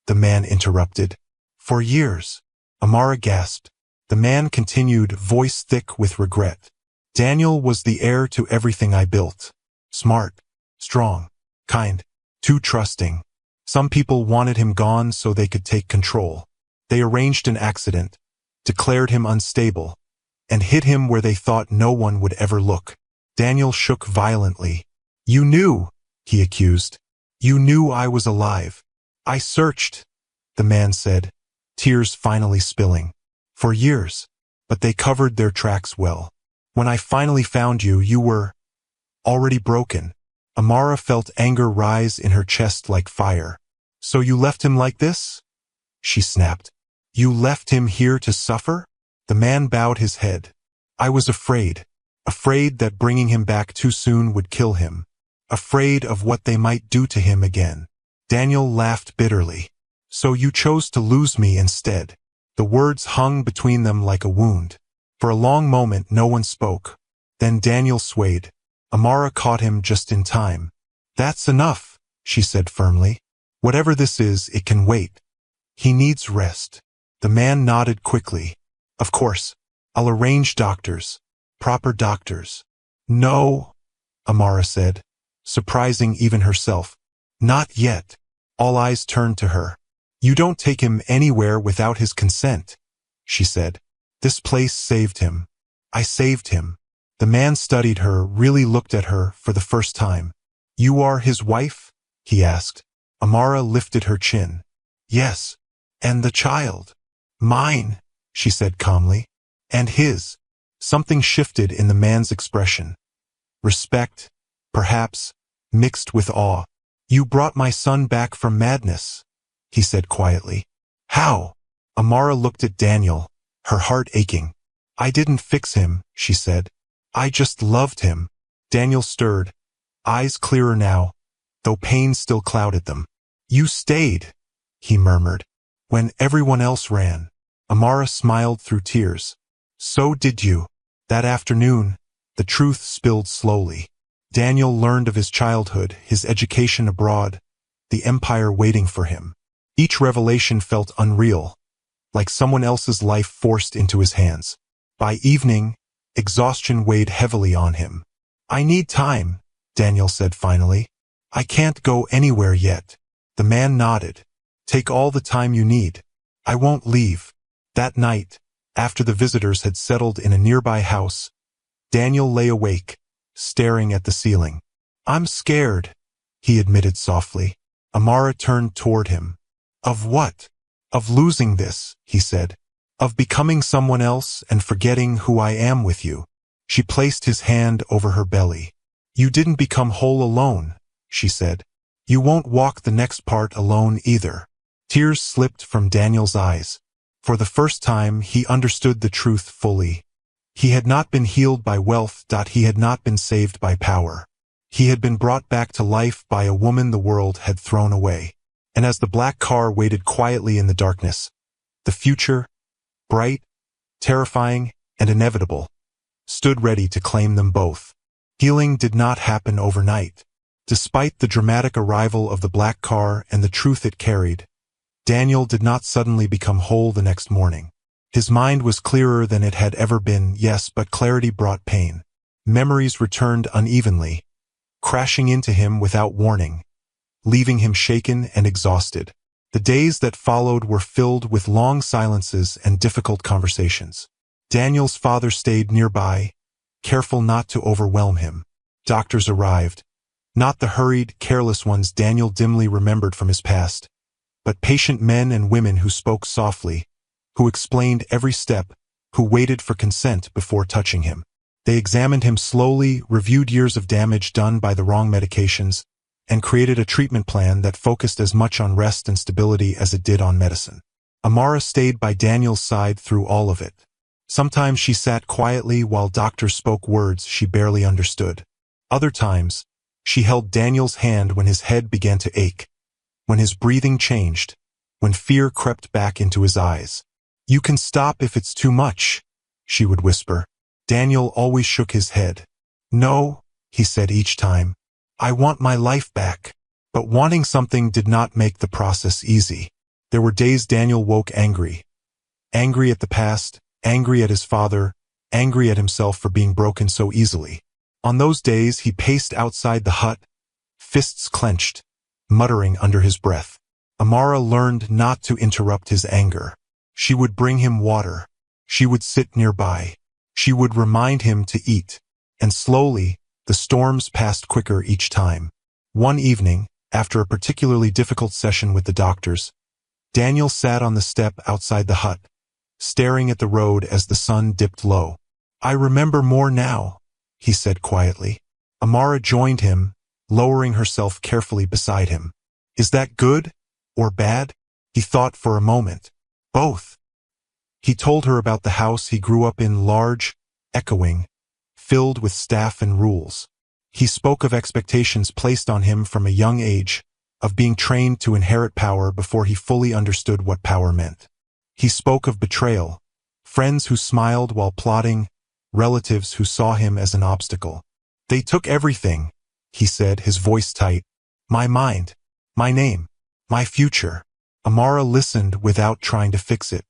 the man interrupted. "For years." Amara gasped. The man continued, voice thick with regret. "Daniel was the heir to everything I built. Smart, strong, kind, too trusting. Some people wanted him gone so they could take control. They arranged an accident, declared him unstable, and hid him where they thought no one would ever look." Daniel shook violently. "You knew," he accused. "You knew I was alive." "I searched," the man said, tears finally spilling. "For years, but they covered their tracks well. When I finally found you, you were already broken." Amara felt anger rise in her chest like fire. "So you left him like this?" she snapped. "You left him here to suffer?" The man bowed his head. "I was afraid that bringing him back too soon would kill him. Afraid of what they might do to him again." Daniel laughed bitterly. "So you chose to lose me instead." The words hung between them like a wound. For a long moment no one spoke. Then Daniel swayed. Amara caught him just in time. "That's enough," she said firmly. "Whatever this is, it can wait. He needs rest." The man nodded quickly. "Of course. I'll arrange doctors. Proper doctors." "No," Amara said, surprising even herself. "Not yet." All eyes turned to her. "You don't take him anywhere without his consent," she said. "This place saved him. I saved him." The man studied her, really looked at her for the first time. "You are his wife?" he asked. Amara lifted her chin. "Yes. And the child?" "Mine," she said calmly. "And his." Something shifted in the man's expression. Respect, perhaps, mixed with awe. "You brought my son back from madness," he said quietly. "How?" Amara looked at Daniel, her heart aching. "I didn't fix him," she said. "I just loved him." Daniel stirred, eyes clearer now, though pain still clouded them. "You stayed," he murmured, "when everyone else ran." Amara smiled through tears. "So did you." That afternoon, the truth spilled slowly. Daniel learned of his childhood, his education abroad, the empire waiting for him. Each revelation felt unreal, like someone else's life forced into his hands. By evening, exhaustion weighed heavily on him. "I need time," Daniel said finally. "I can't go anywhere yet." The man nodded. "Take all the time you need. I won't leave." That night, after the visitors had settled in a nearby house, Daniel lay awake, staring at the ceiling. "I'm scared," he admitted softly. Amara turned toward him. "Of what?" "Of losing this," he said. "Of becoming someone else and forgetting who I am with you." She placed his hand over her belly. "You didn't become whole alone," she said. "You won't walk the next part alone either." Tears slipped from Daniel's eyes. For the first time, he understood the truth fully. He had not been healed by wealth. He had not been saved by power. He had been brought back to life by a woman the world had thrown away. And as the black car waited quietly in the darkness, the future, bright, terrifying, and inevitable, stood ready to claim them both. Healing did not happen overnight. Despite the dramatic arrival of the black car and the truth it carried, Daniel did not suddenly become whole the next morning. His mind was clearer than it had ever been, yes, but clarity brought pain. Memories returned unevenly, crashing into him without warning, leaving him shaken and exhausted. The days that followed were filled with long silences and difficult conversations. Daniel's father stayed nearby, careful not to overwhelm him. Doctors arrived, not the hurried, careless ones Daniel dimly remembered from his past, but patient men and women who spoke softly, who explained every step, who waited for consent before touching him. They examined him slowly, reviewed years of damage done by the wrong medications, and created a treatment plan that focused as much on rest and stability as it did on medicine. Amara stayed by Daniel's side through all of it. Sometimes she sat quietly while doctors spoke words she barely understood. Other times, she held Daniel's hand when his head began to ache, when his breathing changed, when fear crept back into his eyes. "You can stop if it's too much," she would whisper. Daniel always shook his head. "No," he said each time. "I want my life back." But wanting something did not make the process easy. There were days Daniel woke angry. Angry at the past, angry at his father, angry at himself for being broken so easily. On those days he paced outside the hut, fists clenched, muttering under his breath. Amara learned not to interrupt his anger. She would bring him water. She would sit nearby. She would remind him to eat. And slowly, the storms passed quicker each time. One evening, after a particularly difficult session with the doctors, Daniel sat on the step outside the hut, staring at the road as the sun dipped low. "I remember more now," he said quietly. Amara joined him, lowering herself carefully beside him. "Is that good or bad?" He thought for a moment. "Both." He told her about the house he grew up in, large, echoing, filled with staff and rules. He spoke of expectations placed on him from a young age, of being trained to inherit power before he fully understood what power meant. He spoke of betrayal, friends who smiled while plotting, relatives who saw him as an obstacle. "They took everything," he said, his voice tight. "My mind, my name, my future." Amara listened without trying to fix it.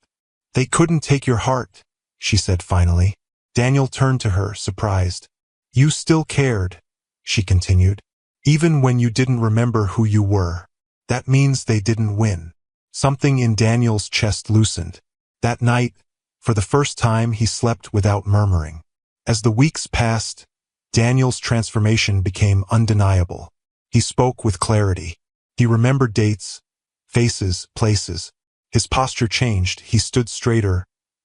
"They couldn't take your heart," she said finally. Daniel turned to her, surprised. "You still cared," she continued, "even when you didn't remember who you were. That means they didn't win." Something in Daniel's chest loosened. That night, for the first time, he slept without murmuring. As the weeks passed, Daniel's transformation became undeniable. He spoke with clarity. He remembered dates, faces, places. His posture changed. He stood straighter,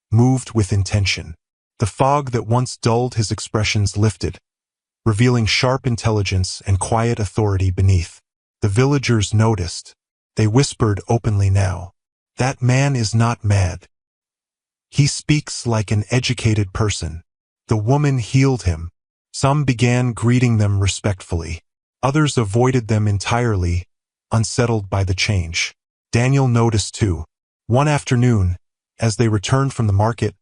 moved with intention. The fog that once dulled his expressions lifted, revealing sharp intelligence and quiet authority beneath. The villagers noticed. They whispered openly now. "That man is not mad. He speaks like an educated person." The woman healed him. Some began greeting them respectfully. Others avoided them entirely, unsettled by the change. Daniel noticed too. One afternoon, as they returned from the market,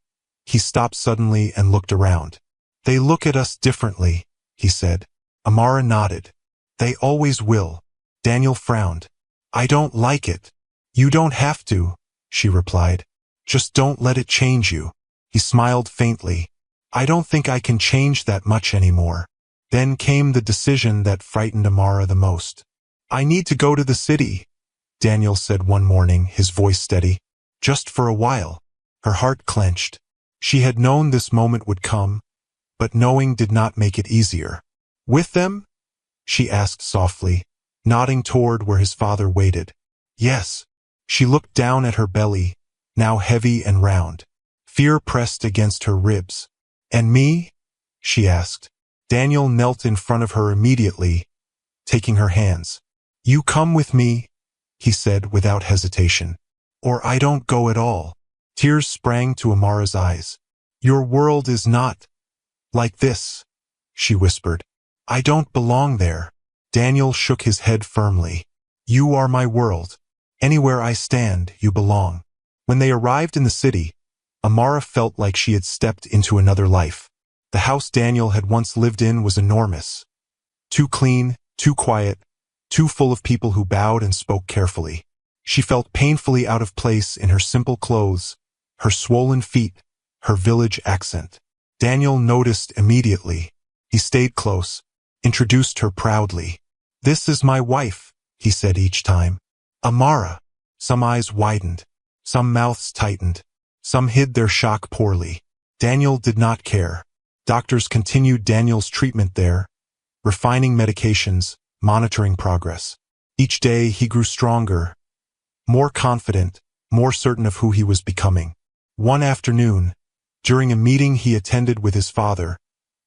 he stopped suddenly and looked around. "They look at us differently," he said. Amara nodded. "They always will." Daniel frowned. "I don't like it." "You don't have to," she replied. "Just don't let it change you." He smiled faintly. "I don't think I can change that much anymore." Then came the decision that frightened Amara the most. "I need to go to the city," Daniel said one morning, his voice steady. "Just for a while." Her heart clenched. She had known this moment would come, but knowing did not make it easier. "With them?" she asked softly, nodding toward where his father waited. "Yes." She looked down at her belly, now heavy and round. Fear pressed against her ribs. "And me?" she asked. Daniel knelt in front of her immediately, taking her hands. "You come with me," he said without hesitation. "Or I don't go at all." Tears sprang to Amara's eyes. "Your world is not like this," she whispered. "I don't belong there." Daniel shook his head firmly. "You are my world. Anywhere I stand, you belong." When they arrived in the city, Amara felt like she had stepped into another life. The house Daniel had once lived in was enormous. Too clean, too quiet, too full of people who bowed and spoke carefully. She felt painfully out of place in her simple clothes, her swollen feet, her village accent. Daniel noticed immediately. He stayed close, introduced her proudly. "This is my wife," he said each time. "Amara." Some eyes widened, some mouths tightened, some hid their shock poorly. Daniel did not care. Doctors continued Daniel's treatment there, refining medications, monitoring progress. Each day he grew stronger, more confident, more certain of who he was becoming. One afternoon, during a meeting he attended with his father,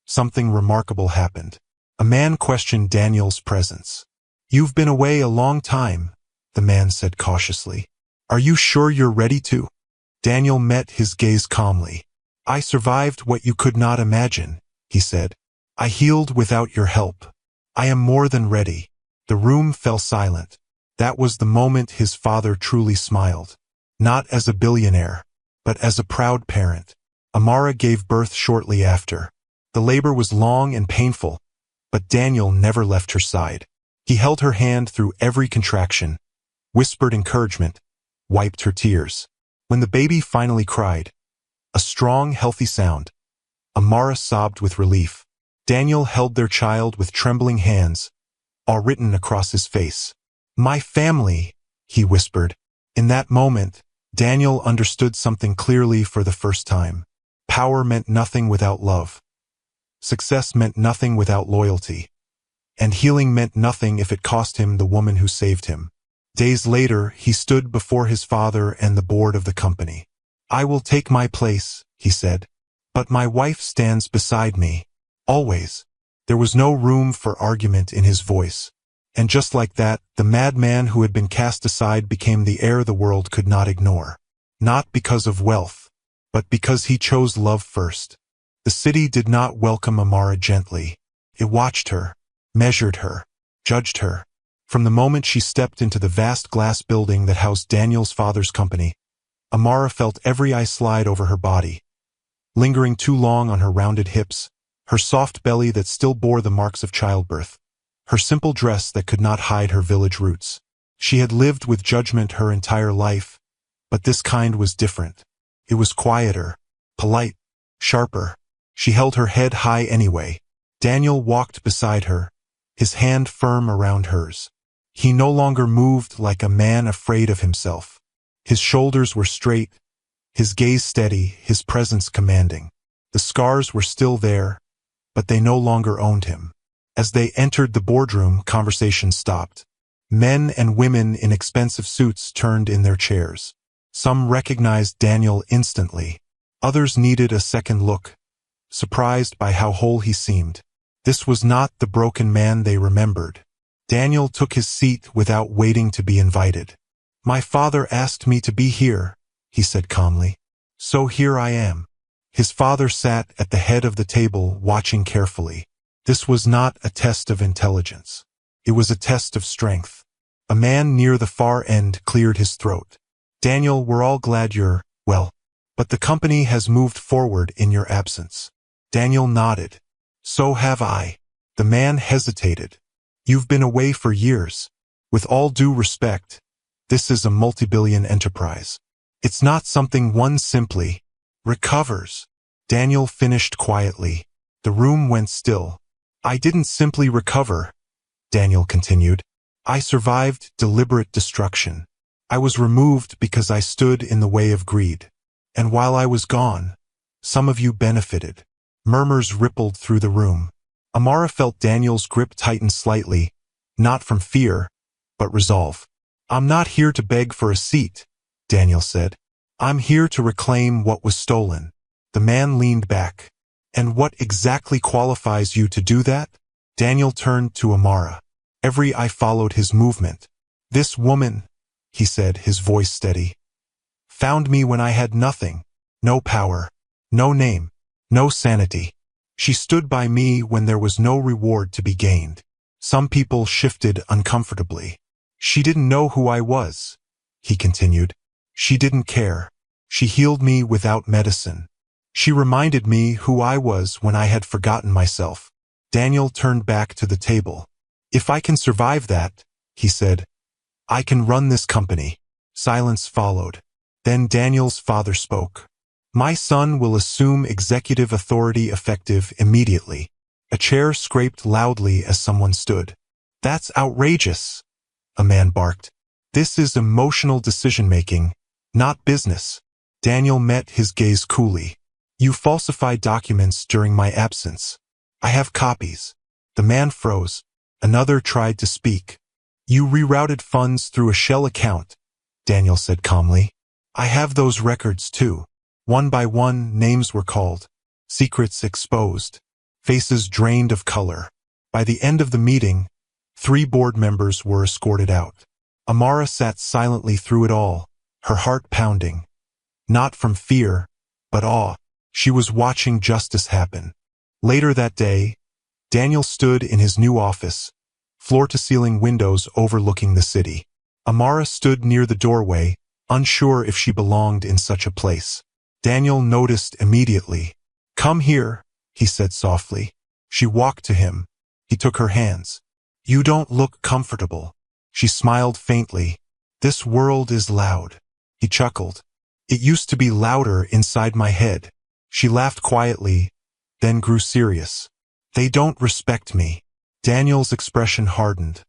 something remarkable happened. A man questioned Daniel's presence. "You've been away a long time," the man said cautiously. "Are you sure you're ready to?" Daniel met his gaze calmly. "I survived what you could not imagine," he said. "I healed without your help. I am more than ready." The room fell silent. That was the moment his father truly smiled. Not as a billionaire, but as a proud parent. Amara gave birth shortly after. The labor was long and painful, but Daniel never left her side. He held her hand through every contraction, whispered encouragement, wiped her tears. When the baby finally cried, a strong, healthy sound, Amara sobbed with relief. Daniel held their child with trembling hands, all written across his face. "My family," he whispered. In that moment, Daniel understood something clearly for the first time. Power meant nothing without love. Success meant nothing without loyalty. And healing meant nothing if it cost him the woman who saved him. Days later, he stood before his father and the board of the company. "I will take my place," he said. "But my wife stands beside me. Always." There was no room for argument in his voice. And just like that, the madman who had been cast aside became the heir the world could not ignore. Not because of wealth, but because he chose love first. The city did not welcome Amara gently. It watched her, measured her, judged her. From the moment she stepped into the vast glass building that housed Daniel's father's company, Amara felt every eye slide over her body, lingering too long on her rounded hips, her soft belly that still bore the marks of childbirth, her simple dress that could not hide her village roots. She had lived with judgment her entire life, but this kind was different. It was quieter, polite, sharper. She held her head high anyway. Daniel walked beside her, his hand firm around hers. He no longer moved like a man afraid of himself. His shoulders were straight, his gaze steady, his presence commanding. The scars were still there, but they no longer owned him. As they entered the boardroom, conversation stopped. Men and women in expensive suits turned in their chairs. Some recognized Daniel instantly. Others needed a second look, surprised by how whole he seemed. This was not the broken man they remembered. Daniel took his seat without waiting to be invited. "My father asked me to be here," he said calmly. "So here I am." His father sat at the head of the table, watching carefully. This was not a test of intelligence. It was a test of strength. A man near the far end cleared his throat. "Daniel, we're all glad you're, well, but the company has moved forward in your absence." Daniel nodded. "So have I." The man hesitated. "You've been away for years. With all due respect, this is a multi-billion enterprise. It's not something one simply recovers." Daniel finished quietly. The room went still. "I didn't simply recover," Daniel continued. "I survived deliberate destruction. I was removed because I stood in the way of greed. And while I was gone, some of you benefited." Murmurs rippled through the room. Amara felt Daniel's grip tighten slightly, not from fear, but resolve. "I'm not here to beg for a seat," Daniel said. "I'm here to reclaim what was stolen." The man leaned back. "And what exactly qualifies you to do that?" Daniel turned to Amara. Every eye followed his movement. "This woman," he said, his voice steady, "found me when I had nothing. No power, no name, no sanity. She stood by me when there was no reward to be gained." Some people shifted uncomfortably. "She didn't know who I was," he continued. "She didn't care. She healed me without medicine. She reminded me who I was when I had forgotten myself." Daniel turned back to the table. "If I can survive that," he said, "I can run this company." Silence followed. Then Daniel's father spoke. My son will assume executive authority effective immediately. A chair scraped loudly as someone stood. That's outrageous, a man barked. This is emotional decision-making, not business. Daniel met his gaze coolly. You falsified documents during my absence. I have copies. The man froze. Another tried to speak. You rerouted funds through a shell account, Daniel said calmly. I have those records too. One by one, names were called. Secrets exposed. Faces drained of color. By the end of the meeting, 3 board members were escorted out. Amara sat silently through it all, her heart pounding. Not from fear, but awe. She was watching justice happen. Later that day, Daniel stood in his new office, floor-to-ceiling windows overlooking the city. Amara stood near the doorway, unsure if she belonged in such a place. Daniel noticed immediately. Come here, he said softly. She walked to him. He took her hands. You don't look comfortable. She smiled faintly. This world is loud. He chuckled. It used to be louder inside my head. She laughed quietly, then grew serious. They don't respect me. Daniel's expression hardened.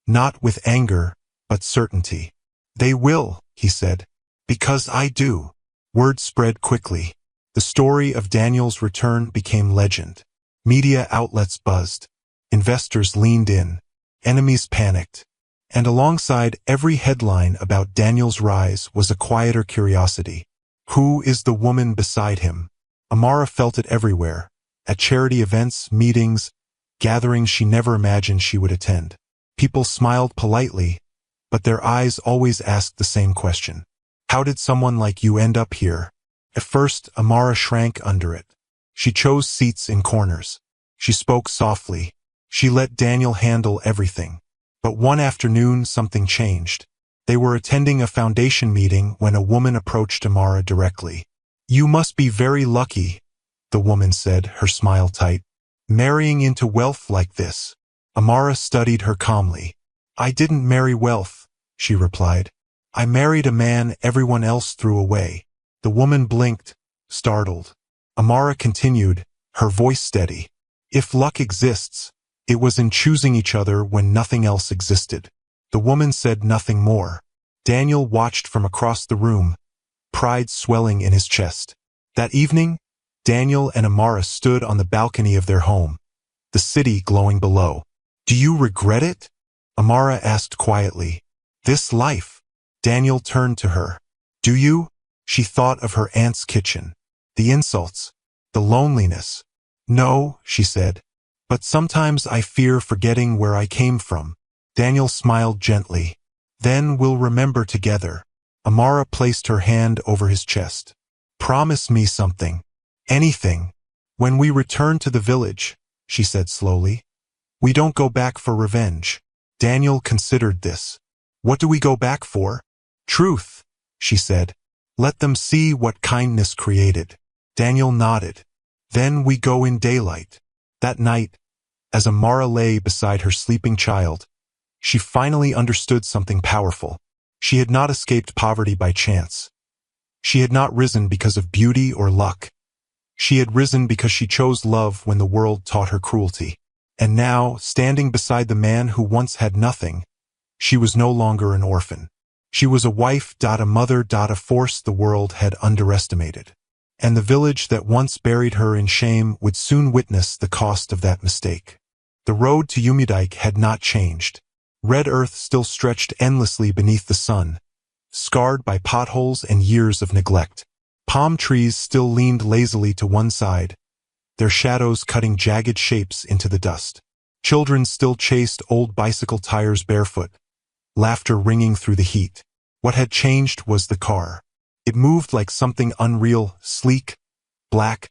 Not with anger, but certainty. They will, he said. Because I do. Word spread quickly. The story of Daniel's return became legend. Media outlets buzzed. Investors leaned in. Enemies panicked. And alongside every headline about Daniel's rise was a quieter curiosity. Who is the woman beside him? Amara felt it everywhere. At charity events, meetings, gatherings she never imagined she would attend. People smiled politely, but their eyes always asked the same question. How did someone like you end up here? At first, Amara shrank under it. She chose seats in corners. She spoke softly. She let Daniel handle everything. But one afternoon, something changed. They were attending a foundation meeting when a woman approached Amara directly. You must be very lucky, the woman said, her smile tight. Marrying into wealth like this. Amara studied her calmly. I didn't marry wealth, she replied. I married a man everyone else threw away. The woman blinked, startled. Amara continued, her voice steady. If luck exists, it was in choosing each other when nothing else existed. The woman said nothing more. Daniel watched from across the room, pride swelling in his chest. That evening, Daniel and Amara stood on the balcony of their home, the city glowing below. Do you regret it? Amara asked quietly. This life. Daniel turned to her. Do you? She thought of her aunt's kitchen. The insults. The loneliness. No, she said. But sometimes I fear forgetting where I came from. Daniel smiled gently. Then we'll remember together. Amara placed her hand over his chest. Promise me something. Anything. When we return to the village, she said slowly. We don't go back for revenge. Daniel considered this. What do we go back for? Truth, she said. Let them see what kindness created. Daniel nodded. Then we go in daylight. That night, as Amara lay beside her sleeping child, she finally understood something powerful. She had not escaped poverty by chance. She had not risen because of beauty or luck. She had risen because she chose love when the world taught her cruelty. And now, standing beside the man who once had nothing, she was no longer an orphan. She was a wife, a mother, a force the world had underestimated. And the village that once buried her in shame would soon witness the cost of that mistake. The road to Umudike had not changed. Red earth still stretched endlessly beneath the sun, scarred by potholes and years of neglect. Palm trees still leaned lazily to one side, their shadows cutting jagged shapes into the dust. Children still chased old bicycle tires barefoot, laughter ringing through the heat. What had changed was the car. It moved like something unreal, sleek, black,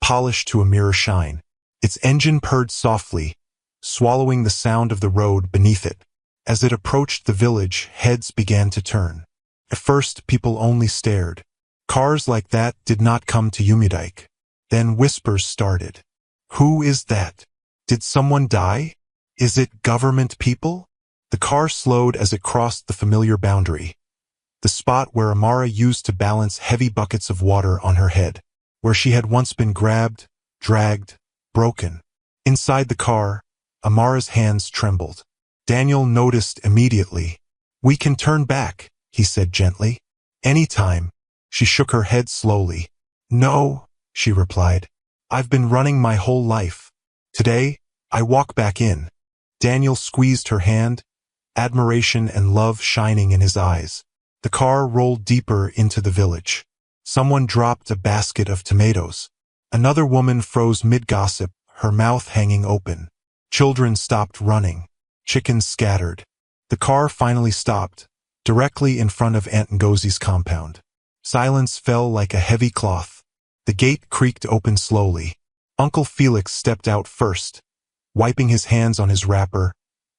polished to a mirror shine. Its engine purred softly, swallowing the sound of the road beneath it. As it approached the village, heads began to turn. At first, people only stared. Cars like that did not come to Umudike. Then whispers started. Who is that? Did someone die? Is it government people? The car slowed as it crossed the familiar boundary. the spot where Amara used to balance heavy buckets of water on her head, where she had once been grabbed, dragged, broken. Inside the car, Amara's hands trembled. Daniel noticed immediately. "We can turn back," he said gently. "Anytime." She shook her head slowly. "No," she replied. "I've been running my whole life. Today, I walk back in." Daniel squeezed her hand, admiration and love shining in his eyes. The car rolled deeper into the village. Someone dropped a basket of tomatoes. Another woman froze mid-gossip, her mouth hanging open. Children stopped running. Chickens scattered. The car finally stopped, directly in front of Aunt Ngozie's compound. Silence fell like a heavy cloth. The gate creaked open slowly. Uncle Felix stepped out first, wiping his hands on his wrapper,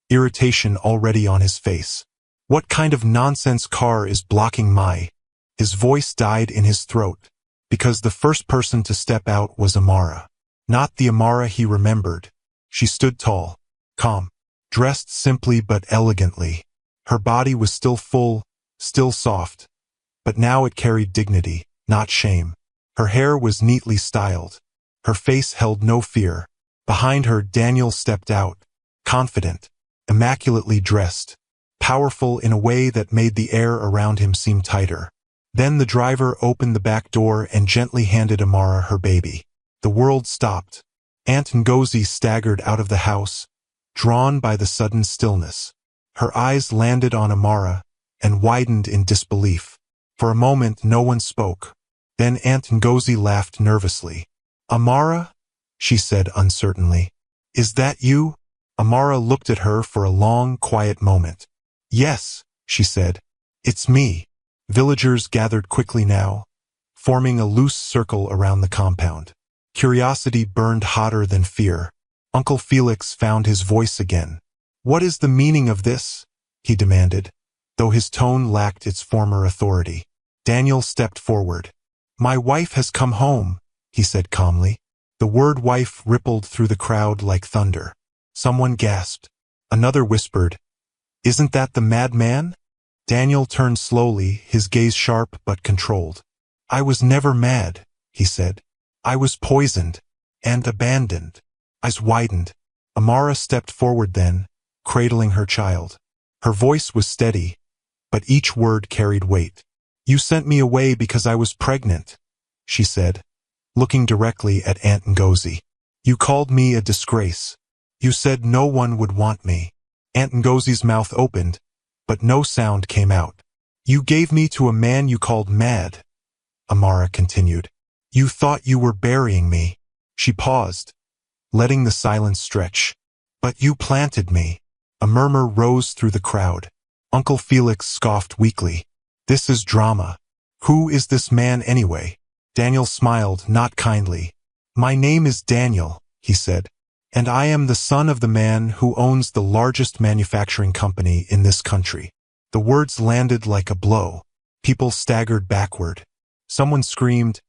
irritation already on his face. "What kind of nonsense car is blocking my—" His voice died in his throat, because the first person to step out was Amara. Not the Amara he remembered. She stood tall, calm, dressed simply but elegantly. Her body was still full, still soft, but now it carried dignity, not shame. Her hair was neatly styled. Her face held no fear. Behind her, Daniel stepped out, confident, immaculately dressed, powerful in a way that made the air around him seem tighter. Then the driver opened the back door and gently handed Amara her baby. The world stopped. Aunt Ngozi staggered out of the house, drawn by the sudden stillness. Her eyes landed on Amara and widened in disbelief. For a moment no one spoke. Then Aunt Ngozi laughed nervously. "Amara?" she said uncertainly. "Is that you?" Amara looked at her for a long, quiet moment. "Yes," she said. "It's me." Villagers gathered quickly now, forming a loose circle around the compound. Curiosity burned hotter than fear. Uncle Felix found his voice again. "What is the meaning of this?" he demanded, though his tone lacked its former authority. Daniel stepped forward. "My wife has come home," he said calmly. The word wife rippled through the crowd like thunder. Someone gasped. Another whispered, "Isn't that the madman?" Daniel turned slowly, his gaze sharp but controlled. "I was never mad," he said. "I was poisoned and abandoned." Eyes widened. Amara stepped forward then, cradling her child. Her voice was steady, but each word carried weight. "You sent me away because I was pregnant," she said, looking directly at Aunt Ngozi. "You called me a disgrace. You said no one would want me." Aunt Ngozi's mouth opened, but no sound came out. "You gave me to a man you called mad," Amara continued. "You thought you were burying me." She paused, letting the silence stretch. "But you planted me." A murmur rose through the crowd. Uncle Felix scoffed weakly. "This is drama. Who is this man anyway?" Daniel smiled, not kindly. "My name is Daniel," he said, "and I am the son of the man who owns the largest manufacturing company in this country." The words landed like a blow. People staggered backward. Someone screamed,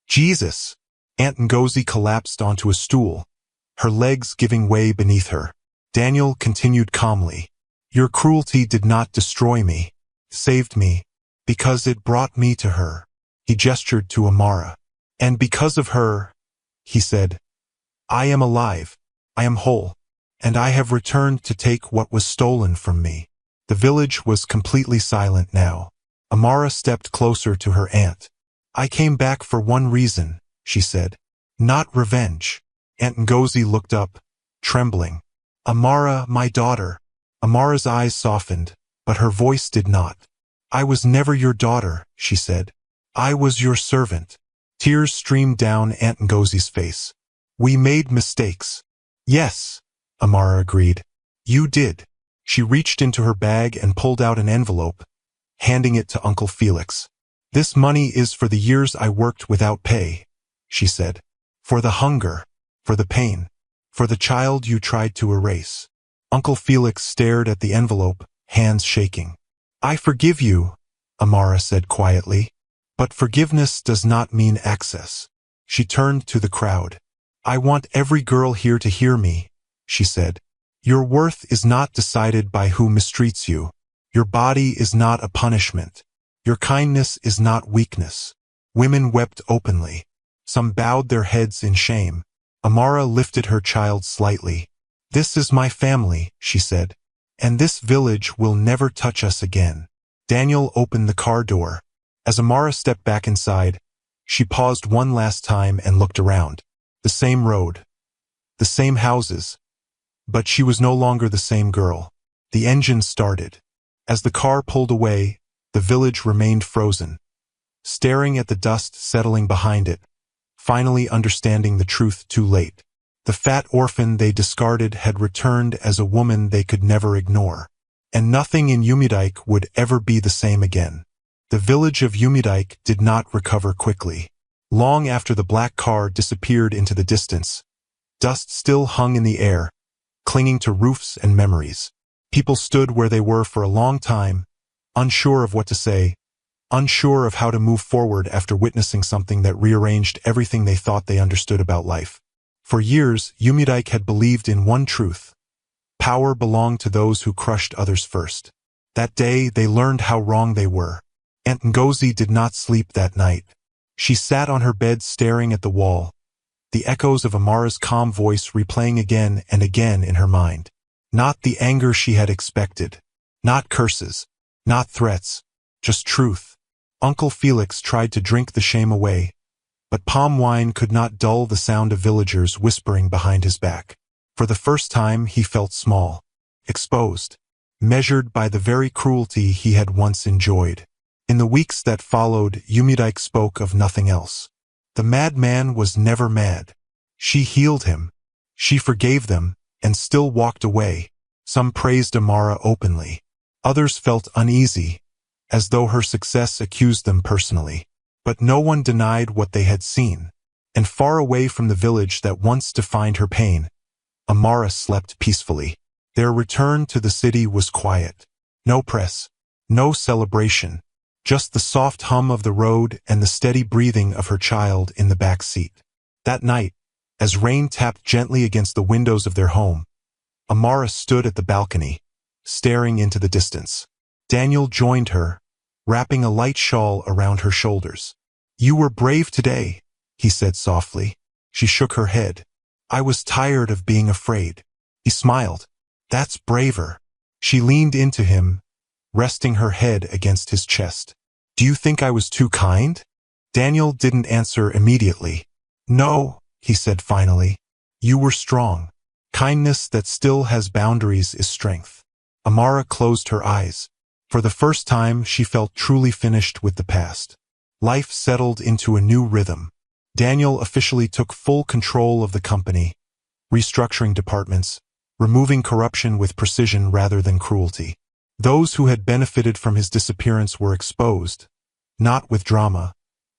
"Jesus!" Aunt Ngozi collapsed onto a stool, her legs giving way beneath her. Daniel continued calmly, "Your cruelty did not destroy me, saved me, because it brought me to her." He gestured to Amara. "And because of her," he said, "I am alive, I am whole, and I have returned to take what was stolen from me." The village was completely silent now. Amara stepped closer to her aunt. "I came back for one reason," she said. "Not revenge." Aunt Ngozi looked up, trembling. "Amara, my daughter." Amara's eyes softened, but her voice did not. "I was never your daughter," she said. "I was your servant." Tears streamed down Aunt Ngozi's face. "We made mistakes." "Yes," Amara agreed. "You did." She reached into her bag and pulled out an envelope, handing it to Uncle Felix. "This money is for the years I worked without pay," she said. "For the hunger, for the pain, for the child you tried to erase." Uncle Felix stared at the envelope, hands shaking. "I forgive you," Amara said quietly. "But forgiveness does not mean access." She turned to the crowd. "I want every girl here to hear me," she said. "Your worth is not decided by who mistreats you. Your body is not a punishment. Your kindness is not weakness. Women wept openly. Some bowed their heads in shame. Amara lifted her child slightly. This is my family, she said. And this village will never touch us again. Daniel opened the car door. As Amara stepped back inside, she paused one last time and looked around. The same road. The same houses. But she was no longer the same girl. The engine started. As the car pulled away, the village remained frozen, staring at the dust settling behind it, finally understanding the truth too late. The fat orphan they discarded had returned as a woman they could never ignore. And nothing in Umidike would ever be the same again. The village of Umidike did not recover quickly. Long after the black car disappeared into the distance, dust still hung in the air, clinging to roofs and memories. People stood where they were for a long time, unsure of what to say, unsure of how to move forward after witnessing something that rearranged everything they thought they understood about life. For years, Umidike had believed in one truth. Power belonged to those who crushed others first. That day, they learned how wrong they were. Aunt Ngozi did not sleep that night. She sat on her bed staring at the wall, the echoes of Amara's calm voice replaying again and again in her mind. Not the anger she had expected. Not curses. Not threats. Just truth. Uncle Felix tried to drink the shame away, but palm wine could not dull the sound of villagers whispering behind his back. For the first time he felt small, exposed, measured by the very cruelty he had once enjoyed. In the weeks that followed, Umidike spoke of nothing else. The madman was never mad. She healed him. She forgave them, and still walked away. Some praised Amara openly. Others felt uneasy, as though her success accused them personally. But no one denied what they had seen. And far away from the village that once defined her pain, Amara slept peacefully. Their return to the city was quiet. No press. No celebration. Just the soft hum of the road and the steady breathing of her child in the back seat. That night, as rain tapped gently against the windows of their home, Amara stood at the balcony, staring into the distance. Daniel joined her, wrapping a light shawl around her shoulders. "You were brave today," he said softly. She shook her head. "I was tired of being afraid." He smiled. "That's braver." She leaned into him, resting her head against his chest. "Do you think I was too kind?" Daniel didn't answer immediately. "No," he said finally. "You were strong. Kindness that still has boundaries is strength." Amara closed her eyes. For the first time, she felt truly finished with the past. Life settled into a new rhythm. Daniel officially took full control of the company, restructuring departments, removing corruption with precision rather than cruelty. Those who had benefited from his disappearance were exposed, not with drama,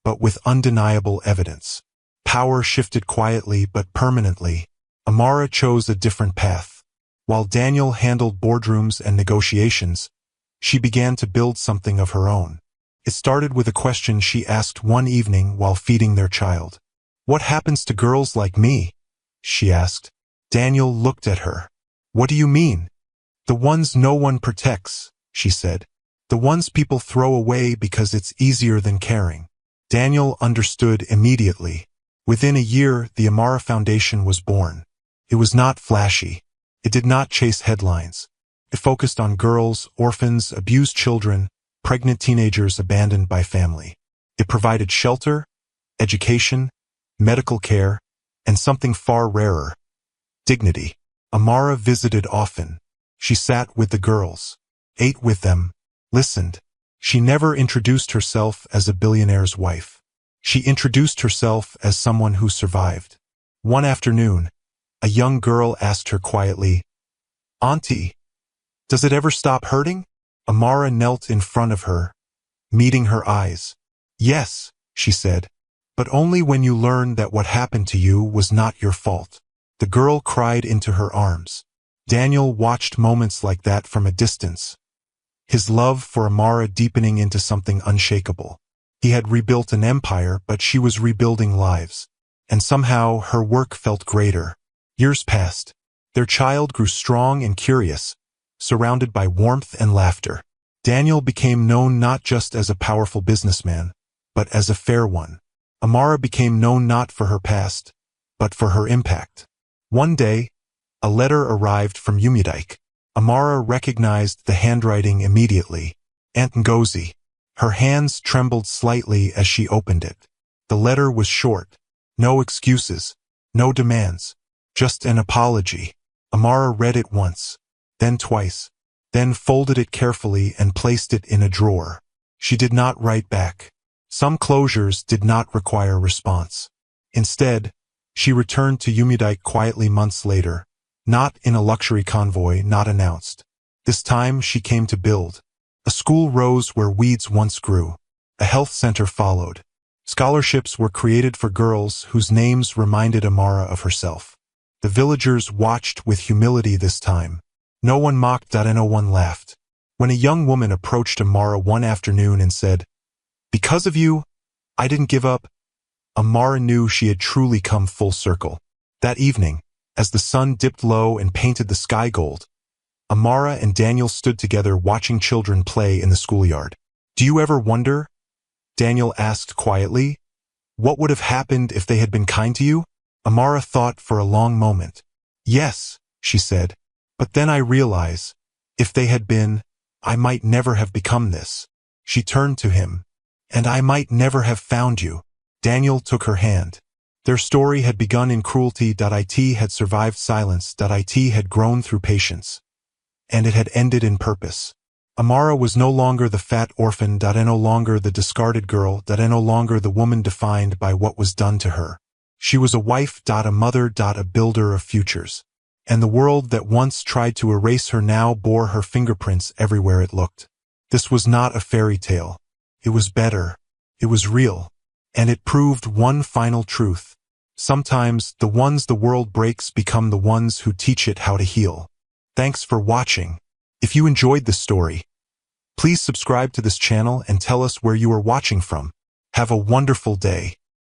but with undeniable evidence. Power shifted quietly but permanently. Amara chose a different path. While Daniel handled boardrooms and negotiations, she began to build something of her own. It started with a question she asked one evening while feeding their child. "What happens to girls like me?" she asked. Daniel looked at her. "What do you mean?" "The ones no one protects," she said. "The ones people throw away because it's easier than caring." Daniel understood immediately. Within a year, the Amara Foundation was born. It was not flashy. It did not chase headlines. It focused on girls, orphans, abused children, pregnant teenagers abandoned by family. It provided shelter, education, medical care, and something far rarer, dignity. Amara visited often. She sat with the girls, ate with them, listened. She never introduced herself as a billionaire's wife. She introduced herself as someone who survived. One afternoon, a young girl asked her quietly, "Auntie, does it ever stop hurting?" Amara knelt in front of her, meeting her eyes. "Yes," she said, "but only when you learn that what happened to you was not your fault." The girl cried into her arms. Daniel watched moments like that from a distance, his love for Amara deepening into something unshakable. He had rebuilt an empire, but she was rebuilding lives. And somehow her work felt greater. Years passed. Their child grew strong and curious, surrounded by warmth and laughter. Daniel became known not just as a powerful businessman, but as a fair one. Amara became known not for her past, but for her impact. One day, a letter arrived from Umudike. Amara recognized the handwriting immediately. Aunt Ngozi. Her hands trembled slightly as she opened it. The letter was short. No excuses, no demands, just an apology. Amara read it once, then twice, then folded it carefully and placed it in a drawer. She did not write back. Some closures did not require response. Instead, she returned to Umudike quietly months later, not in a luxury convoy, not announced. This time she came to build. A school rose where weeds once grew. A health center followed. Scholarships were created for girls whose names reminded Amara of herself. The villagers watched with humility this time. No one mocked and no one laughed. When a young woman approached Amara one afternoon and said, "Because of you, I didn't give up," Amara knew she had truly come full circle. That evening, as the sun dipped low and painted the sky gold, Amara and Daniel stood together watching children play in the schoolyard. "Do you ever wonder?" Daniel asked quietly. "What would have happened if they had been kind to you?" Amara thought for a long moment. "Yes," she said, "but then I realize, if they had been, I might never have become this." She turned to him. "And I might never have found you." Daniel took her hand. Their story had begun in cruelty. It had survived silence. It had grown through patience. And it had ended in purpose. Amara was no longer the fat orphan. No longer the discarded girl. No longer the woman defined by what was done to her. She was a wife. A mother. A builder of futures. And the world that once tried to erase her now bore her fingerprints everywhere it looked. This was not a fairy tale. It was better. It was real. And it proved one final truth. Sometimes, the ones the world breaks become the ones who teach it how to heal. Thanks for watching. If you enjoyed this story, please subscribe to this channel and tell us where you are watching from. Have a wonderful day.